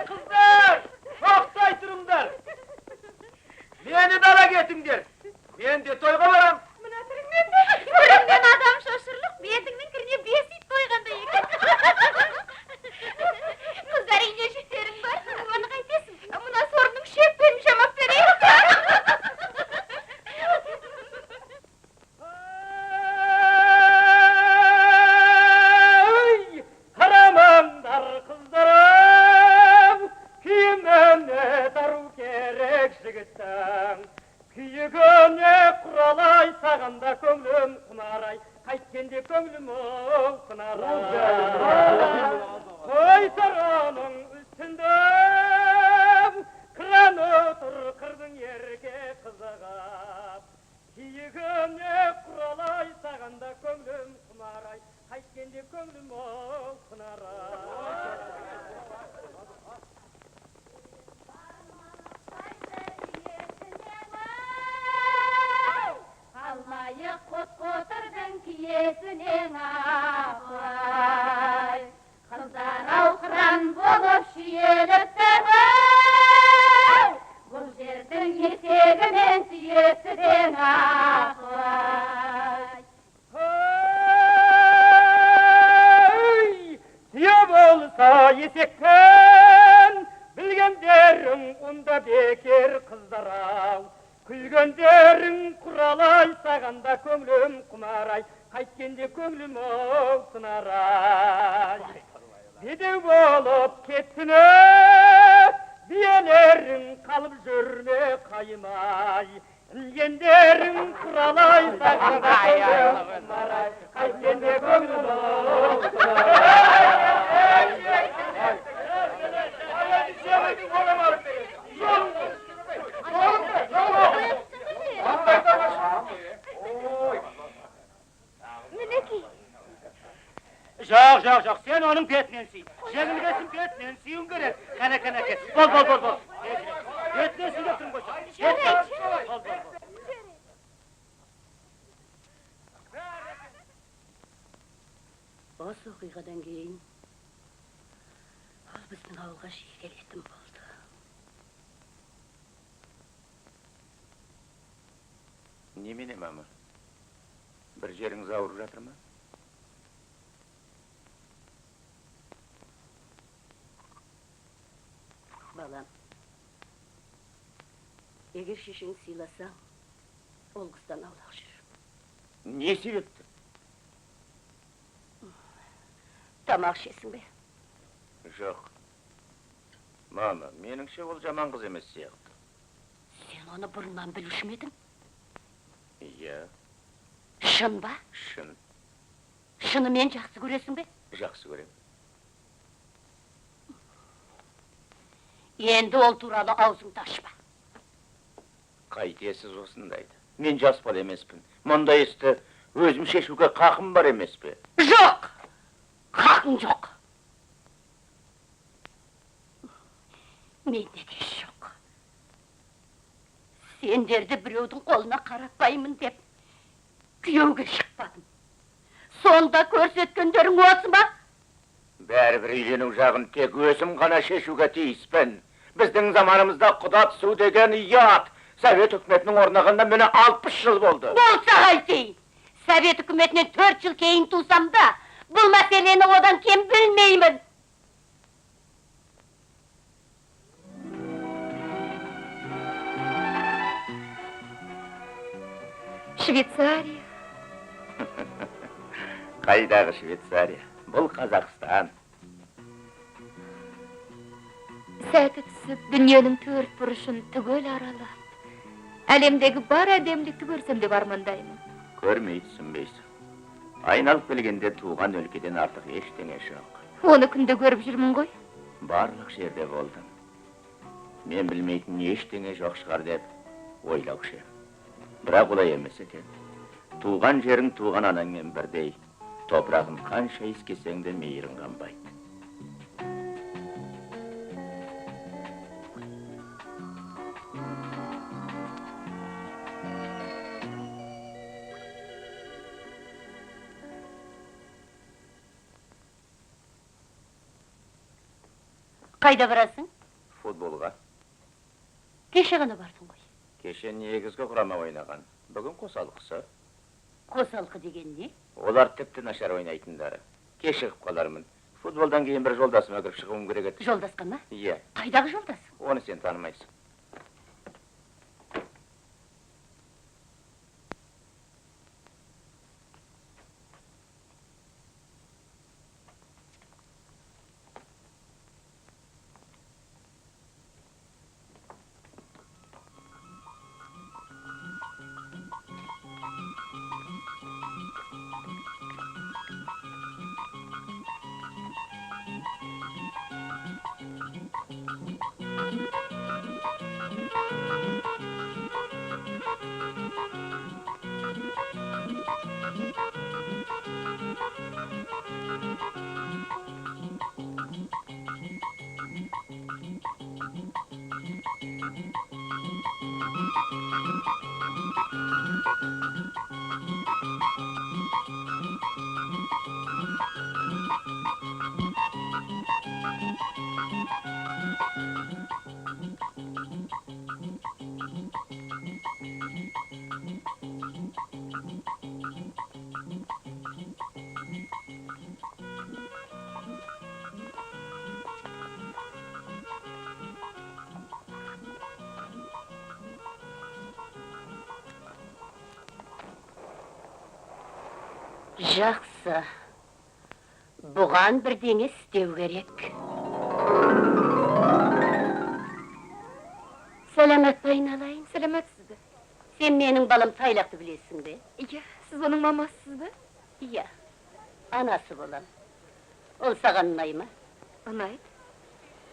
Қыздар! Тоқтай тұрыңдар! Мені дала кетіңдер! Мен де тойға барам. Көрімнен адам шошырлық, бетіңнің кіріне 5 ит қойғандай екен. Қыздар үйіне жетерің бар, оны қайтесің? Мына сорының шекпенін жамап берейін. Қарамаңдар қыздарым, күйіміне дару керек жігіттің. Күйігіне құралай сағанда көңлім құнарай, қайткенде көңлім ол құнарай. Той сараның үстінде кран отыр қырдың ерге қызығап. Күйігіне құралай сағанда көңлім құнарай, қайткенде көңлім ол құнарай. Алмайық қот-қотырдың киесінен ақай. Қыздар ауқыран болып шүйеліпті ғой. Бұл жердің есегімен сүйесіден ақай. Сүйе болса есекпен, білгендерің онда бекер қыздар-ау. Күлгендерің құралай сағанда көңлім құмарай, қайткенде көңлім ол сынарай. Бедеу болып кеттіне, биелерің қалып жүрме қаймай. Ілгендерің құралай сағанда көңлім құмарай, қайткенде көңлім ол Жоқ, сен оның бетінен сүй. Жеңілгесін бетінен сүйін керек. Кәне, кет. Бол. Бетінен сүйдеп тұрын қойшы. Бол. Осы оқиғадан кейін ол біздің ауылға жиі келетін болды. Немене, мама? Бір жеріңіз ауырып жатыр ма? балам. Егер шешең сыйласаң, ол қыздан аулақ жүр. Не себепті? Тамақ ішесің бе? Жоқ. Мама, меніңше ол жаман қыз емес сияқты. Сен оны бұрыннан білуші ме едің? Иә. Шын ба? Шын. Шынымен жақсы көресің бе? Жақсы көрем. Енді ол туралы аузыңды ашпа. Қайтесіз осындайды. Мен жас бала емеспін. Мұндай істі өзім шешуге қақым бар емес пе? Жоқ! Қақың жоқ. Менде де жоқ. Сендерді біреудің қолына қаратпаймын деп күйеуге шықпадым. Сонда көрсеткендерің осы ма? Бәрібір үйлену жағын тек өзім ғана шешуге тиіспін. Біздің заманымызда құда түсу деген ұят. Совет үкіметінің орнағанда мені 60 жыл болды. Болса қайтейін. Совет үкіметінен 4 жыл кейін тусам да, бұл мәселені одан кем білмеймін. Швейцария. Қайдағы Швейцария? Бұл Қазақстан. Сәті түсіп, дүниенің төрт бұрышын түгел аралап, әлемдегі бар әдемілікті көрсем деп армандаймын. Көрмей түсінбейсің. Айналып келгенде туған өлкеден артық ештеңе жоқ. Оны күнде көріп жүрмін ғой. Барлық жерде болдым. Мен білмейтін ештеңе жоқ шығар деп ойлаушы. Бірақ олай емес екен. Туған жерің туған анаңмен бірдей. Топырағын қанша иіскесең де мейірің қанбайды. Қайда барасың? Футболға. Кеше ғана бардың ғой. Кеше негізгі құрама ойнаған. Бүгін қосалқысы. Қосалқы деген не? Олар тіпті нашар ойнайтындары. Кешігіп қалармын. Футболдан кейін бір жолдасыма кіріп шығуым керек еді. Жолдасқа ма? Иә. Қайдағы жолдас? Оны сен танымайсың. Жақсы. Бұған бірдеңе істеу керек. Сәлемет па айналайын? Сәлеметсіз бе? Сен менің балам Тайлақты білесің бе? Иә, сіз оның мамасысыз бе? Иә, анасы болам. Ол саған ұнай ма? Ұнайды.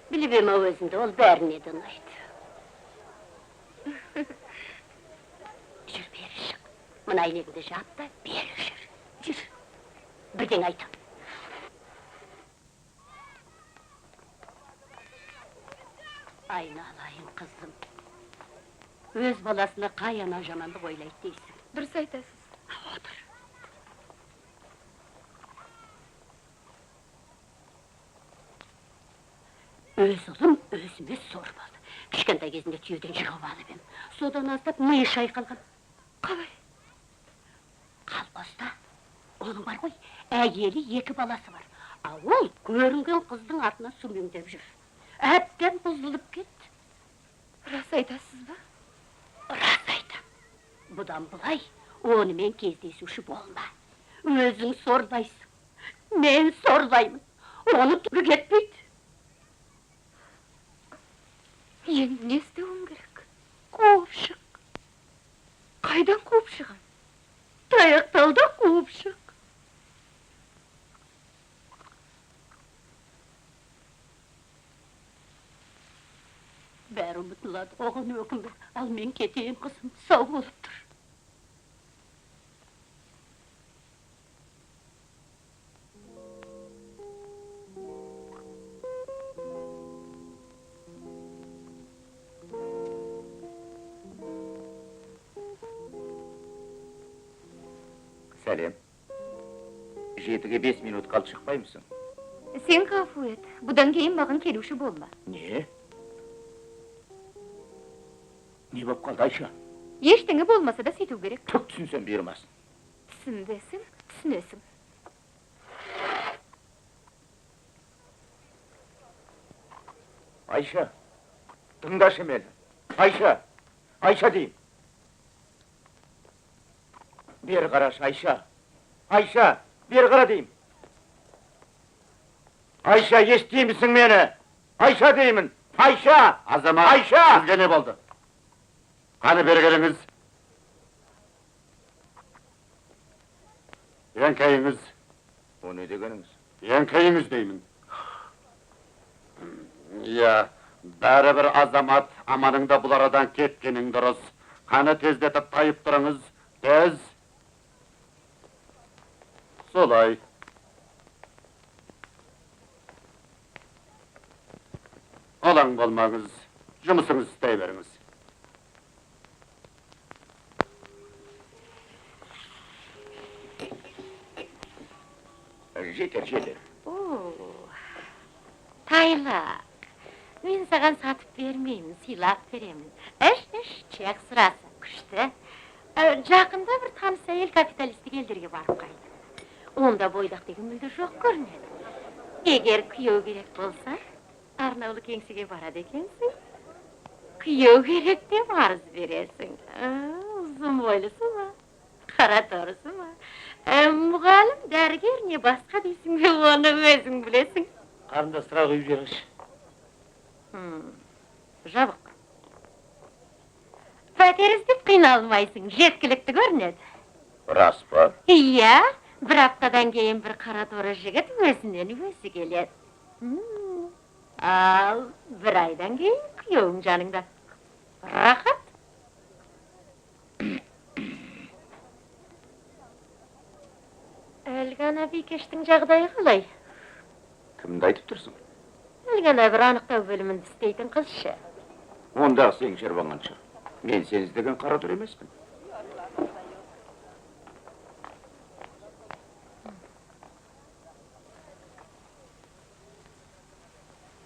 Біліп ема өзінде, ол бәріне де ұнайды. Жүр, бері шық. Мұна әйнегіңді жап та, бері жүр. Жүр, бірден айтам. Айналайын қызым. Өз баласына қай ана жамандық ойлайды дейсің. Дұрыс айтасыз. Отыр. Өз ұлым өзіме сор болды. Кішкентай кезінде түйеден жығып алып ем. Содан астап миы шайқалған. Қалай? Қалбоста. Оның бар ғой, әйелі 2 баласы бар. А ол көрінген қыздың артына сүмеңдеп жүр. Әптен бұзылып кет. Рас айтасыз ба? Рас айтам. Бұдан бұлай, онымен кездесуші болма. Өзің сорлайсың. Мен сорлаймын. Оны түбі кетпейді. Енді не істеуім керек? Қуып шық. Қайдан қуып шығам? Таяқталда қуып шық. Бәрі ұмытылады, оған өкінбе. Ал мен кетейін, қызым, сау болып тұр. Сәлем. 7-ге 5 минут қалып шықпаймысың? Сен ғафу ет. Бұдан кейін маған келуші болма. Не? Не боп қалды, Айша? Ештеңе болмаса да сөйту керек. Түк түсінсем бермасын. Түсінбесің, түсінесің. Айша, тыңдашы мені. Айша, Айша деймін. Бері қарашы, Айша. Айша, бері қара деймін. Айша, естимісің мені? Айша деймін. Айша! Азамат, Айша! сізге не болды? Қаны бері келіңіз. Еңкейіңіз. O ne degeniz? Еңкейіңіз деймін. Иә, бәрібір азамат, аманыңда бұл арадан кеткенің дұрыс. Қаны тездетіп тайып тұрыңыз, тез. Солай. Олаң болмаңыз, жұмысыңыз істей беріңіз. Жетер, жетер. Тайлақ, мен саған сатып бермеймін, сыйлап беремін. Іш, чек сұрасы, күшті. Жақында бір таныс әйел капиталистік елдерге барып қайды. Онда бойдақ деген мүлде жоқ көрінеді. Егер күйеу керек болса, арнаулы кеңсеге барады екенсің. Күйеу керек деп арыз бересің. Ұзын бойлысы ма? Қара торысы ма? Мұғалім, дәрігер не басқа дейсің бе, оны өзің білесің. Қарындастырақ үй жеріңіз. Жабық. Пәтер іздеп қиналмайсың, жеткілікті көрінеді. Рас па? Иә, бір аптадан кейін бір қара торы жігіт өзінен өзі келеді. Ал бір айдан кейін күйеуің жаныңда. Рахат. Әлгана Бикештің жағдайы қалай? Кімді айтып тұрсың? Әлгана бір анықтау бөлімінде істейтін қызшы. Ондағы сен жербанғанша. Мен сен іздеген қара тұр емеспін.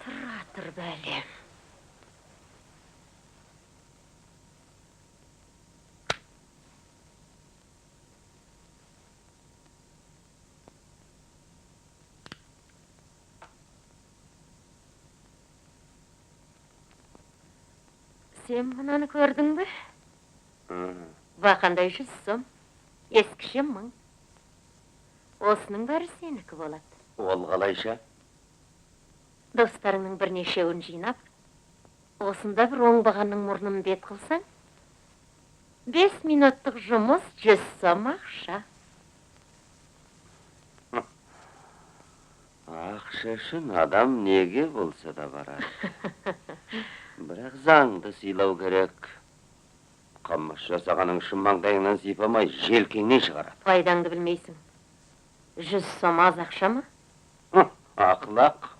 Тұра тұр бәлем. Сен мұнаны көрдің бе? Бақандай 100 сом, ескіше 1000. Осының бәрі сенікі болады. Ол қалайша? Достарыңның бірнешеуін жинап, осында бір оңбағанның мұрнын бет қылсаң, 5 минуттық жұмыс 100 сом ақша. Ақша үшін адам неге болса да барады. Бірақ заңды сыйлау керек. Қылмыс жасағаның үшін маңдайыңнан сипамай, желкеңнен шығарады. Пайдаңды білмейсің. 100 сом аз ақша ма? Ақлақ.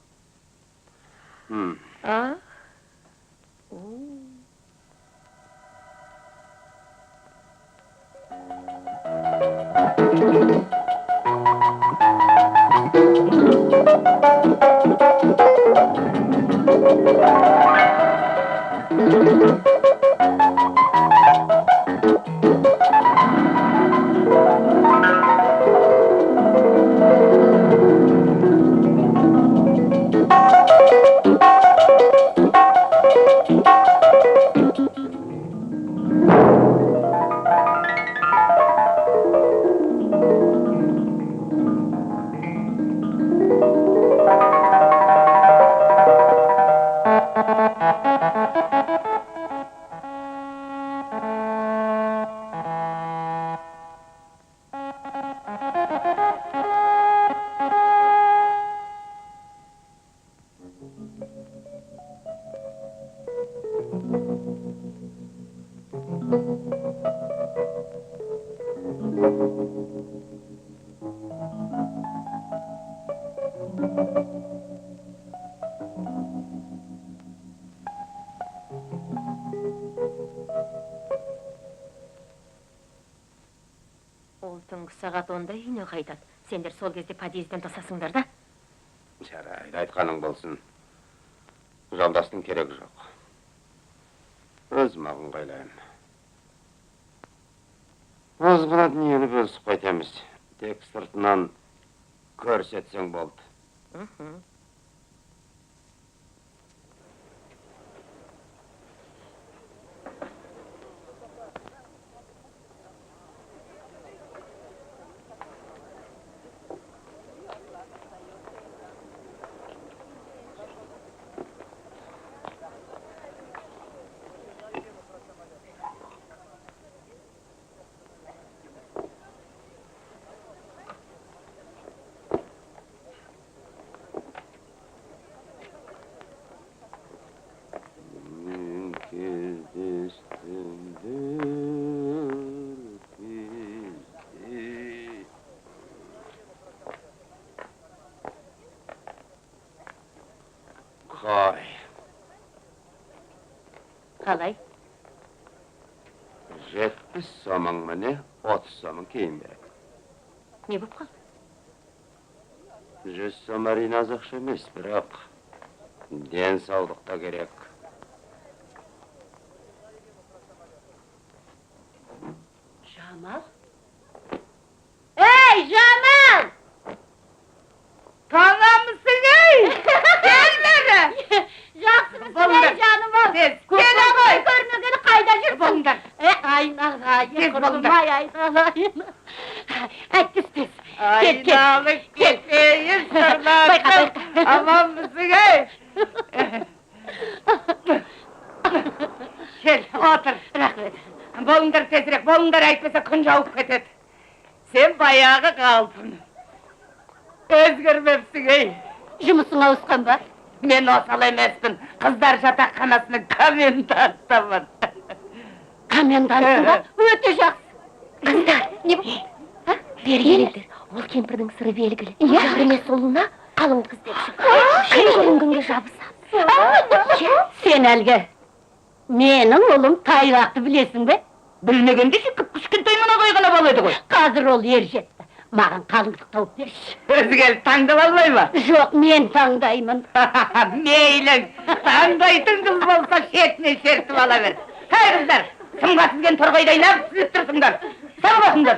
Ол түнгі сағат 10-да үйіне қайтады. Сендер сол кезде подъезден тасасыңдар да? Жарайды, айтқаның болсын. Жолдастың керек жоқ. Өз мағын қайлайым. Өз бұна дүниені бөлісіп қайтамыз. Тек сыртынан көрсетсең болды. Қалай? 70 сомың міне, 30 сомың кейін береді. Не болып қалды? 100 сом әрине аз ақша емес, бірақ денсаулықта керек. Жамал? Ей, Жамал! Қаламысың ей! Келдері! Жақсымысың ей, жаным ау! Келе ғой! Көрмегені қайда жүрсің? Болыңдар! Айналайын, құрылмай айналайын. Әттіспіз. Айналып кетейін, сырлатым! Аманмысың ей! Кел, отыр. Рахмет. Болыңдар тезірек, болыңдар әйтпесе күн жауып кетеді. Сен баяғы қалпын. Өзгермепсің ей. Жұмысың ауысқан ба? Мен осал емеспін. Қыздар жатақханасының комендантымын. Коменданtsың ба? Өте жақсы. Қыздар, не бұл? Бері келіңдер. Ол кемпірдің сыры белгілі. Жар емес ұлына қалың қыз деп шық. Күнге жабысады. Сен әлгі. Менің ұлым тайрақты білесің бе? Білмегенде шүкіп кішкентай мына қойғана болады ғой. Қазір ол ер жетті. Маған қалыңдық тауып берші. Өзі келіп таңдап алмай ма? Жоқ, мен таңдаймын. Мейлің, таңдайтын қыз болса шетіне шертіп ала бер. Хай қыздар, сымға тізген торғайдай нәп түсіліп тұрсыңдар. Сау басыңдар.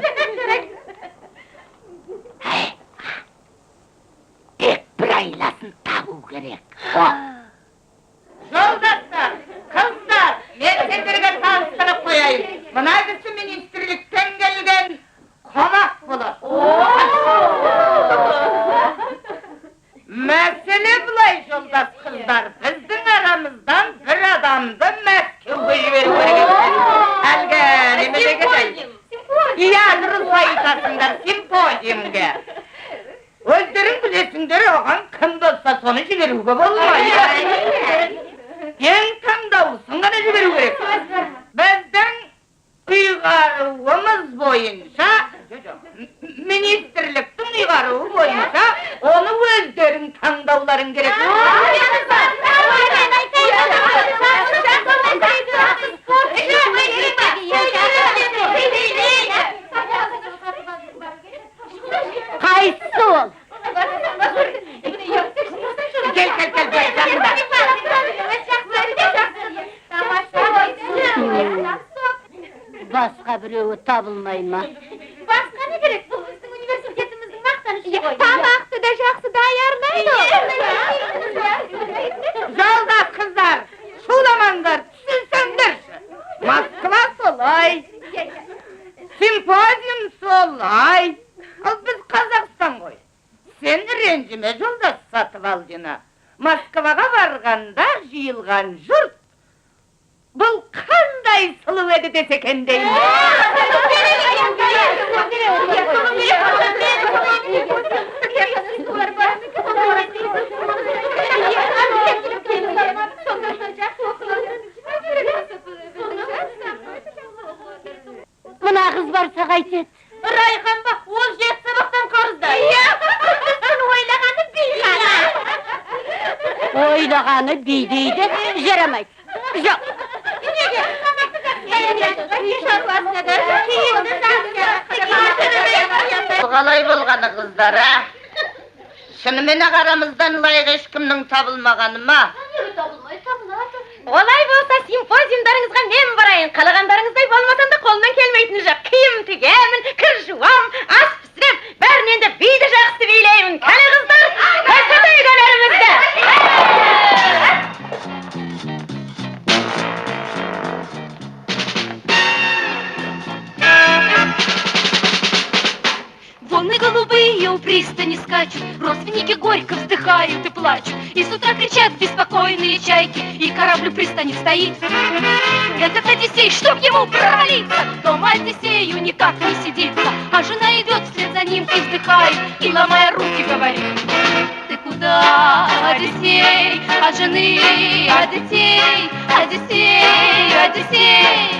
Тек бір айласын табу керек. Жолдастар, қыздар, мен сендерге таныстырып қояйын. Мына кісі министрліктен келген қонақ болады. Мәселе бұлай, жолдас қыздар. Біздің арамыздан бір адамды Мәскеуге жіберу керек екен. Әлгі немедегі жай. Иә, дұрыс айтасыңдар, симпозиумге. Өздерің білесіңдер, оған кім болса соны жіберуге болмайды. Ең таңдаулысын ғана жіберу керек. Біздің ұйғаруымыз бойынша, министрліктің ұйғаруы бойынша, оны өздерің таңдауларың керек. Қайсы ол? Кел, жақында. Басқа біреуі табылмай ма? Басқа не керек? Бұл біздің университетіміздің мақтанышы ғой. Тамақты да жақсы даярлайды. Жолдас қыздар, шуламаңдар, түсінсеңдерші. Москва солай. Симпозиум солай. Ал біз Қазақстан ғой. Сен ренжіме, жолдас Сатыбалдина. Москваға барғанда жиылған жұрт бұл қандай сұлу еді десе екен деймін. Мына қыз барса қайтеді? Райхан ба, ол 7 сабақтан қарызда. Иә, күндіз күні ойлағаны бейхана. ойлағаны бейдейді, жарамайды. Жоқ. Қалай болғаны қыздар, шынымен арамыздан лайық ешкімнің табылмағаны ма? Олай болса симпозиумдарыңызға мен барайын. Қалағандарыңыздай болмасам да қолымнан келмейтін жоқ. Киім тігемін, кір жуам, ас пісірем, бәрінен де биді жақсы билеймін. Кәне қыздар, көрсетейік өнерімізді. Волны голубые у пристани скачут, родственники горько вздыхают и плачут, и с утра кричат беспокойные чайки, и корабль у пристани стоит. Этот Одиссей, чтоб ему провалиться, дома Одиссею никак не сидится, а жена идет вслед за ним и вздыхает, и ломая руки говорит: ты куда, Одиссей, от жены, от детей, Одиссей, Одиссей,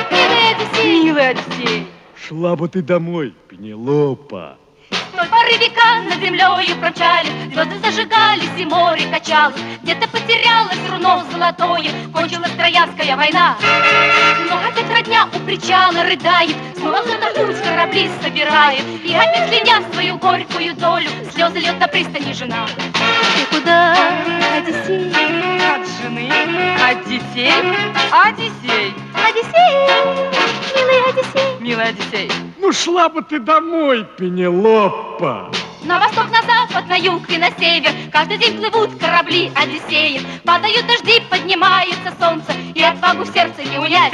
милый Одиссей, Милый Одиссей. Шла бы ты домой, Пенелопа. С той поры века над землею промчались, звезды зажигались и море качалось, где-то потерялось руно золотое, кончилась Троянская война. Но опять родня у причала рыдает, снова кто-то в путь корабли собирает, и опять звеня свою горькую долю, слезы льет на пристани жена. Ты куда, Одиссей? От жены, от детей, Одиссей. Одиссей, милый Одиссей. Милый Одиссей. Ну шла бы ты домой, Пенелопа. На восток, на запад, на юг и на север каждый день плывут корабли Одиссеев. Падают дожди, поднимается солнце, и отвагу в сердце не унять.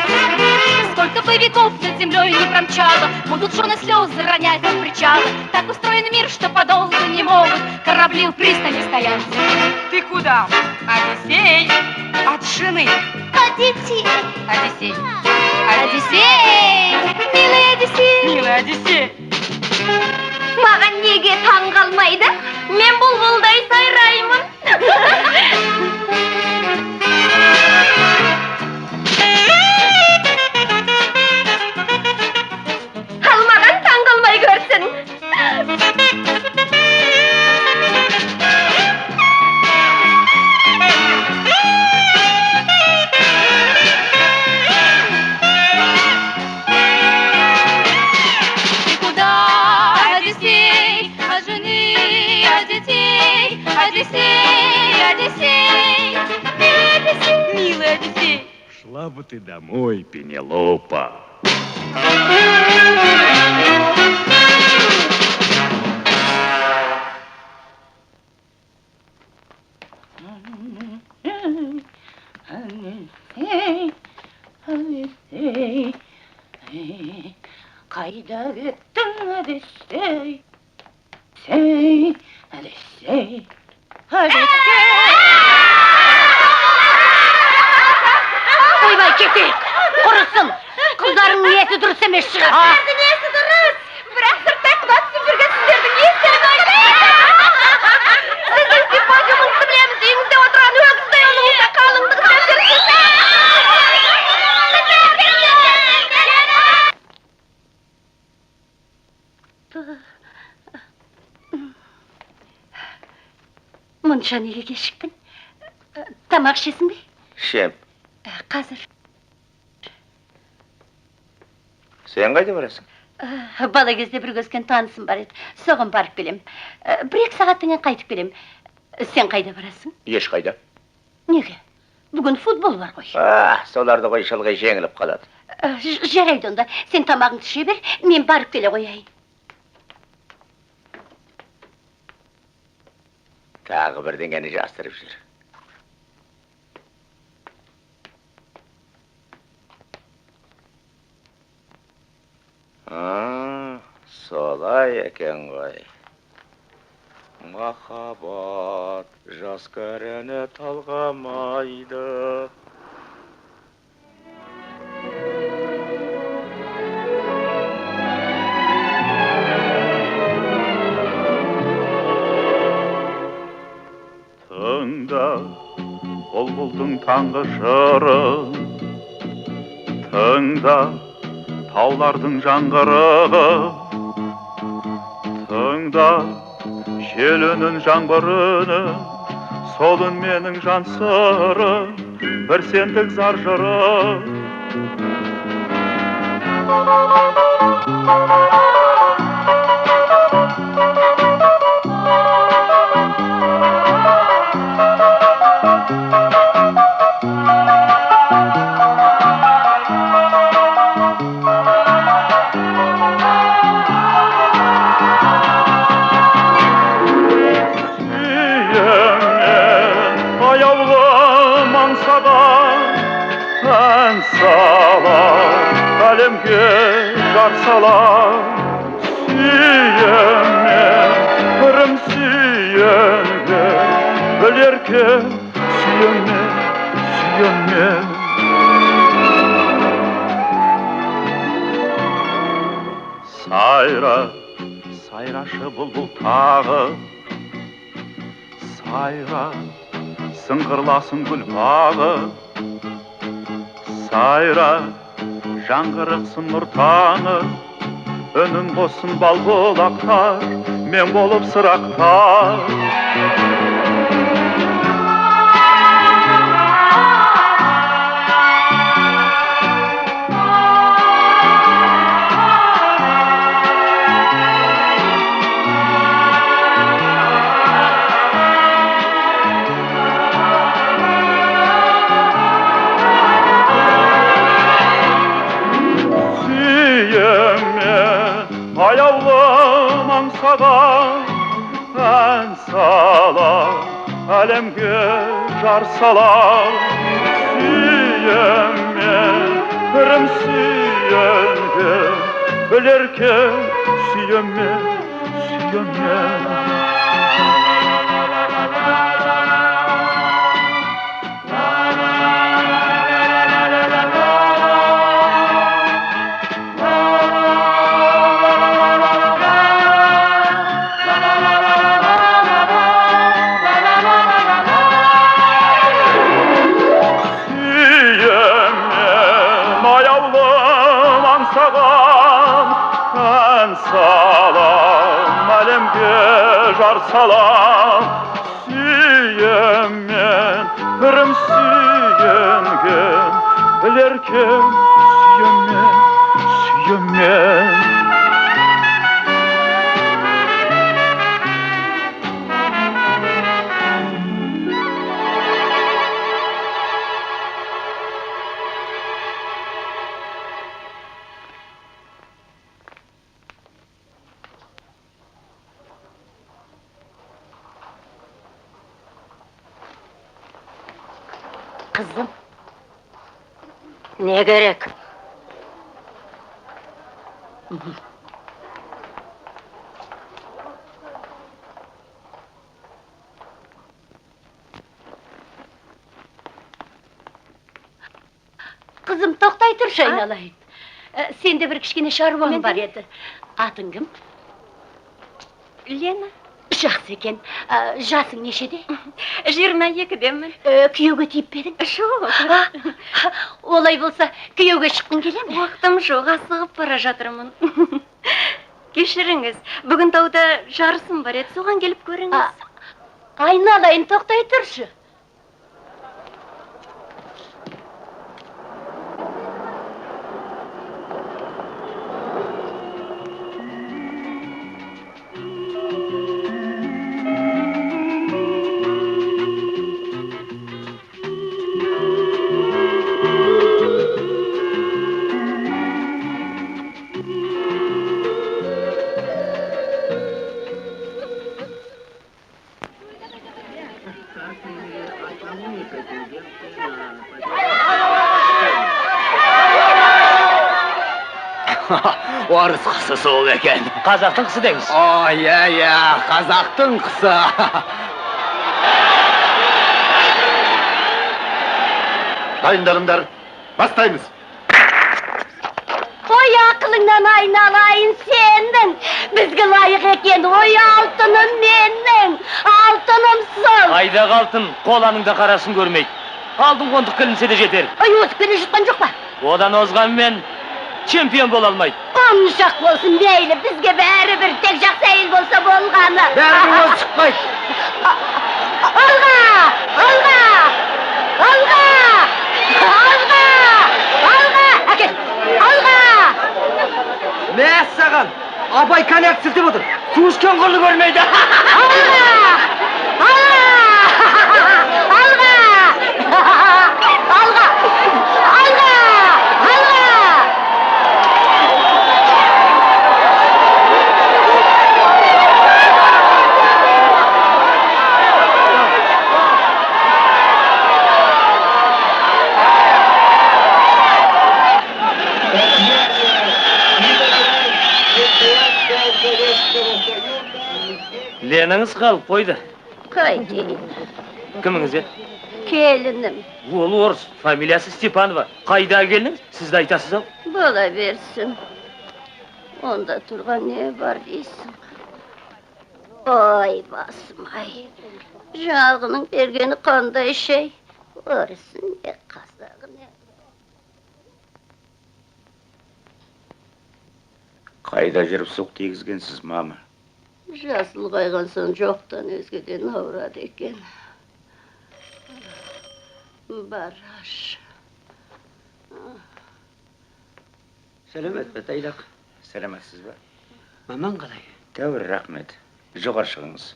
Сколько бы веков над землей не промчало, будут жены слезы ронять на причалы. Так устроен мир, что подолгу не могут корабли у пристани стоять. Ты куда, Одиссей? От жены. От детей. Одиссей. Одиссей, милый Одиссей. Милый Одиссей. Маған неге таң қалмайды? Мен бұлбұлдай сайраймын. Ал маған таң қалмай көрсін. Одиссей, Одиссей, милый Одиссей. Милый Одиссей. Шла бы ты домой, Пенелопа. Қайда кеттің, Одиссей? Одиссей, Одиссей, Одиссей. Ойбай, кетейік, құрысын. Қыздарың несі дұрыс емес шығар. Сіздердің несі дұрыс? Бірақ сырттай құдатысып жүрген сіздердің нестерін айтайық. Сіздің симпозиумыңызды білеміз, үйіңізде отырған өгіздай ұлыңызда қалыңдығын Мұнша неге кешіктің? Тамақ ішесің бе? Ішем. Қазір. Сен қайда барасың? Бала кезде бір өскен танысым бар еді. Соған барып келем. Бір-екі сағаттан кейін қайтып келем. Сен қайда барасың? Еш қайда. Неге? Бүгін футбол бар ғой. Соларды қой шылғай жеңіліп қалады. Жарайды онда. Сен тамағыңды іше бер, мен барып келе қояйын. Тағы бірдеңені жастырып жүр. Солай екен ғой. Махаббат жас көріні талғамайды. Тыңда, бұлбұлдың таңғы жырын, тыңда, таулардың жаңғырығы, тыңда, жел үнін жаңбыр үнін, Солын менің жан сырым, бір сендік зар жырым. Ән салам, әлемге жар салам. Сүйеммен, бірім сүйемге, білерке сүйеммен, сүйеммен. Сайра, сайрашы бұлбұл тағы, сайра, сыңғырласын гүл бағы. Сайра, жаңғырықсын нұр таңы, үнін қосын бал бұлақтар, мен болып сырақтар. Аяулым аңсаған ән салам, әлемге жар салам. Сүйеммен, бірім сүйемге, білерке сүйеммен, сүйеммен. Salam, әлемге жар салам. Сүйеммен, бірім сүйенген, білерке сүйеммен, сүйеммен. Kızım, ne gerek? Kızım, toktay tur aynalayın. Sende bir kichkina şarvan var edi. Atın kim? Lena. Жақсы екен. Жасың нешеде? 22-демен. Күйеуге тиіп бердің? Жоқ. Олай болса, күйеуге шыққың келе ме? Уақытым жоқ, асығып бара жатырмын. Кешіріңіз, бүгін тауда жарысым бар еді, соған келіп көріңіз. Айналайын, тоқтай тұршы. Орыс қысы сол екен. Қазақтың қысы деңіз. Иә, қазақтың қысы. Дайындарымдар, бастаймыз. Ой, ақылыңнан айналайын сендің. Бізге лайық екен, ой, алтыным менің. Алтыным сол. Айдағы алтын, қоланыңда қарасын көрмейді. Алтын қондық келінсе де жетер. Ой, өсіп келе жұтқан жоқ па? Одан озған мен чемпион бола алмайды. Оншақ болсын мейлі, бізге бәрі бір тек жақсы әйел болса болғаны. Бәрі ол шықпайды. Олға! Мәссаған! Абай коньяк сілтеп отыр. Су ішкен құрлы көрмейді. Леніңіз қалып қойды. Қайтейін. Кіміңіз еді? Келінім. Ол орыс, фамилиясы Степанова. Қайда келдіңіз? Сізді айтасыз ау? Бола берсін. Онда тұрған не бар дейсің? Ой, басым ай. Жағының бергені қандай шей? Орысын не қазағы не? Қайда жүріп суық тигізгенсіз, мама? Жасыл қайған соң жоқтан өзгеден ауырады екен. Бараш. Сәлемет бе, Тайлақ? Сәлеметсіз бе? Маман қалай? Тәуір, рахмет. Жоғар шығыңыз.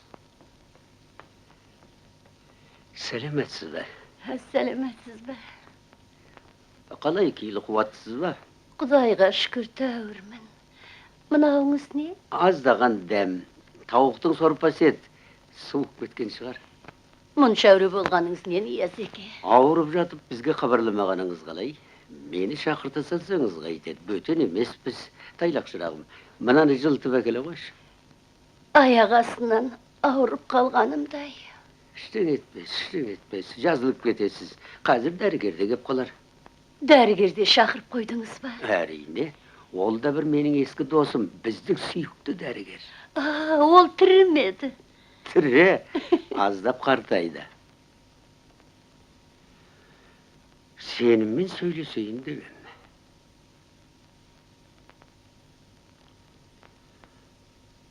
Сәлеметсіз бе? Сәлеметсіз бе? Қалай кейлі қуаттысыз ба? Құдайға шүкір тәуірмін. Мынауыңыз не? Аздаған дәм. Тауықтың сорпасы еді. Суық кеткен шығар. Мұнша әуре болғаныңыз не ниязы еке? Ауырып жатып бізге хабарламағаныңыз қалай? Мені шақырта салсаңыз қайтеді. Бөтен емес біз. Тайлақ шырағым, мынаны жылтып әкеле қойшы. Аяқ астынан ауырып қалғанымдай. Іштен етпес. Жазылып кетесіз. Қазір дәрігерде кеп қалар. Дәрігерде шақырып қойдыңыз ба? Әрине. Ол да бір менің ескі досым. Біздің сүйікті дәрігер. Ол тірі ме еді? Тірі. Аздап қартайды. Сеніммен сөйлесейін деген.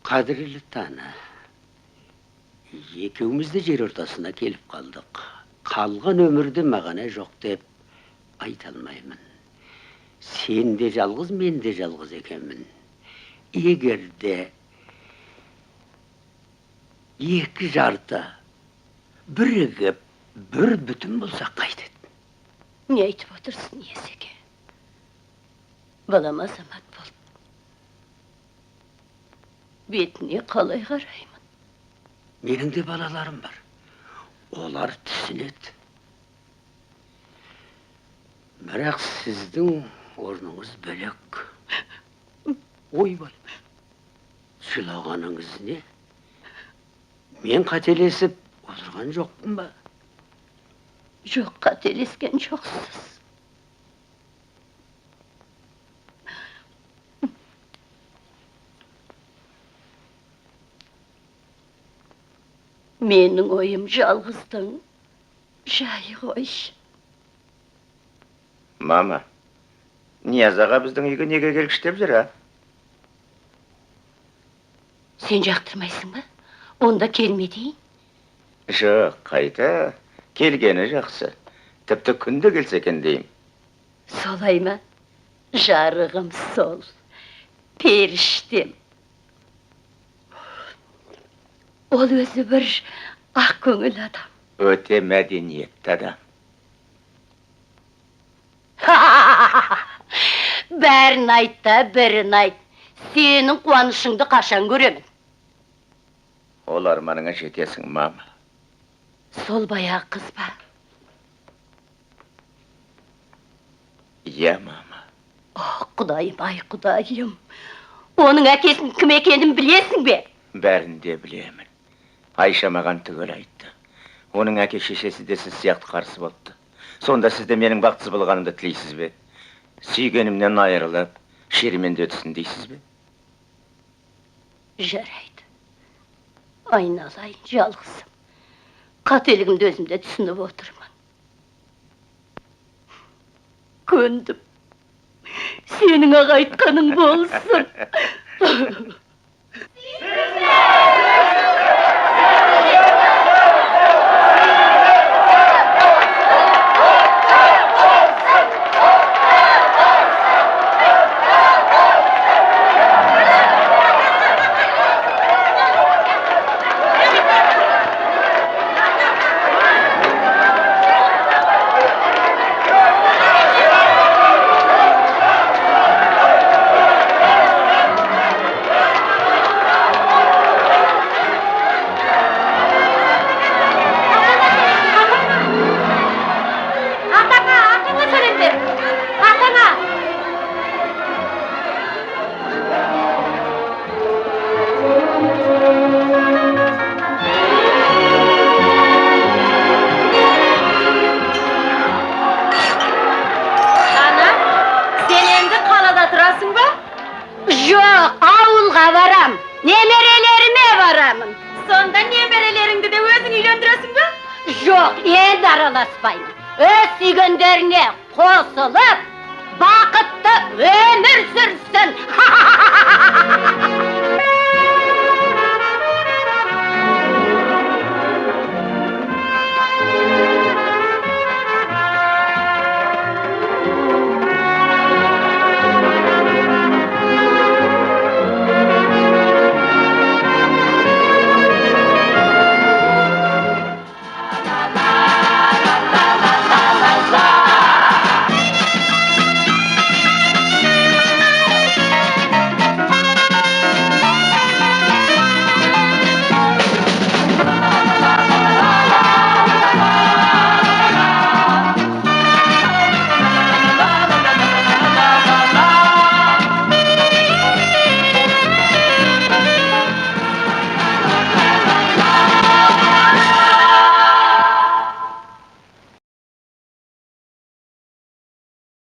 Қадірлі Тана, екеуміз де жер ортасына келіп қалдық. Қалған өмірде мағана жоқ деп айта алмаймын. Сен де жалғыз, мен де жалғыз екенмін. Егерде екі жарты бірігіп, бір бүтін болсақ қайтеді. Не айтып отырсың, Есеке? Балам азамат болды. Бетіне қалай қараймын? Менің де балаларым бар. Олар түсінеді. Бірақ сіздің орныңыз бөлек. Ойбай, жылағаныңыз не? Мен қателесіп отырған жоқпын ба? Жоқ, қателескен жоқсыз. Менің ойым жалғыздың жайы ғой. Мама, Нияз аға біздің үйге неге келгіштеп жүр, а? Сен жақтырмайсың ба? Онда келме дейін. Жоқ, қайта. Келгені жақсы. Тіпті күнде келсе екен дейім. Солай ма? Жарығым сол. Періштем. Ол өзі бір ақ көңіл адам. Өте мәдениетті адам. Бәрін айтта, бірін айт. Сенің қуанышыңды қашан көремін? Ол арманыңа жетесің, мама. Сол баяғы қыз ба? Иә, мама. Құдайым, ай құдайым. Оның әкесінің кім екенін білесің бе? Бәрін де білемін. Айша маған түгел айтты. Оның әке шешесі де сіз сияқты қарсы болыпты. Сонда сіз де менің бақытсыз болғанымды тілейсіз бе? Сүйгенімнен айырылып, шерімен де өтсін дейсіз бе? Жарайды. Айналайын, жалғызым. Қателігімді өзімде түсініп отырмын. Көндім. Сенің аға айтқаның болсын. Жоқ, енді араласпаймын. Өз сүйгендеріне қосылып, бақытты өмір сүрсін.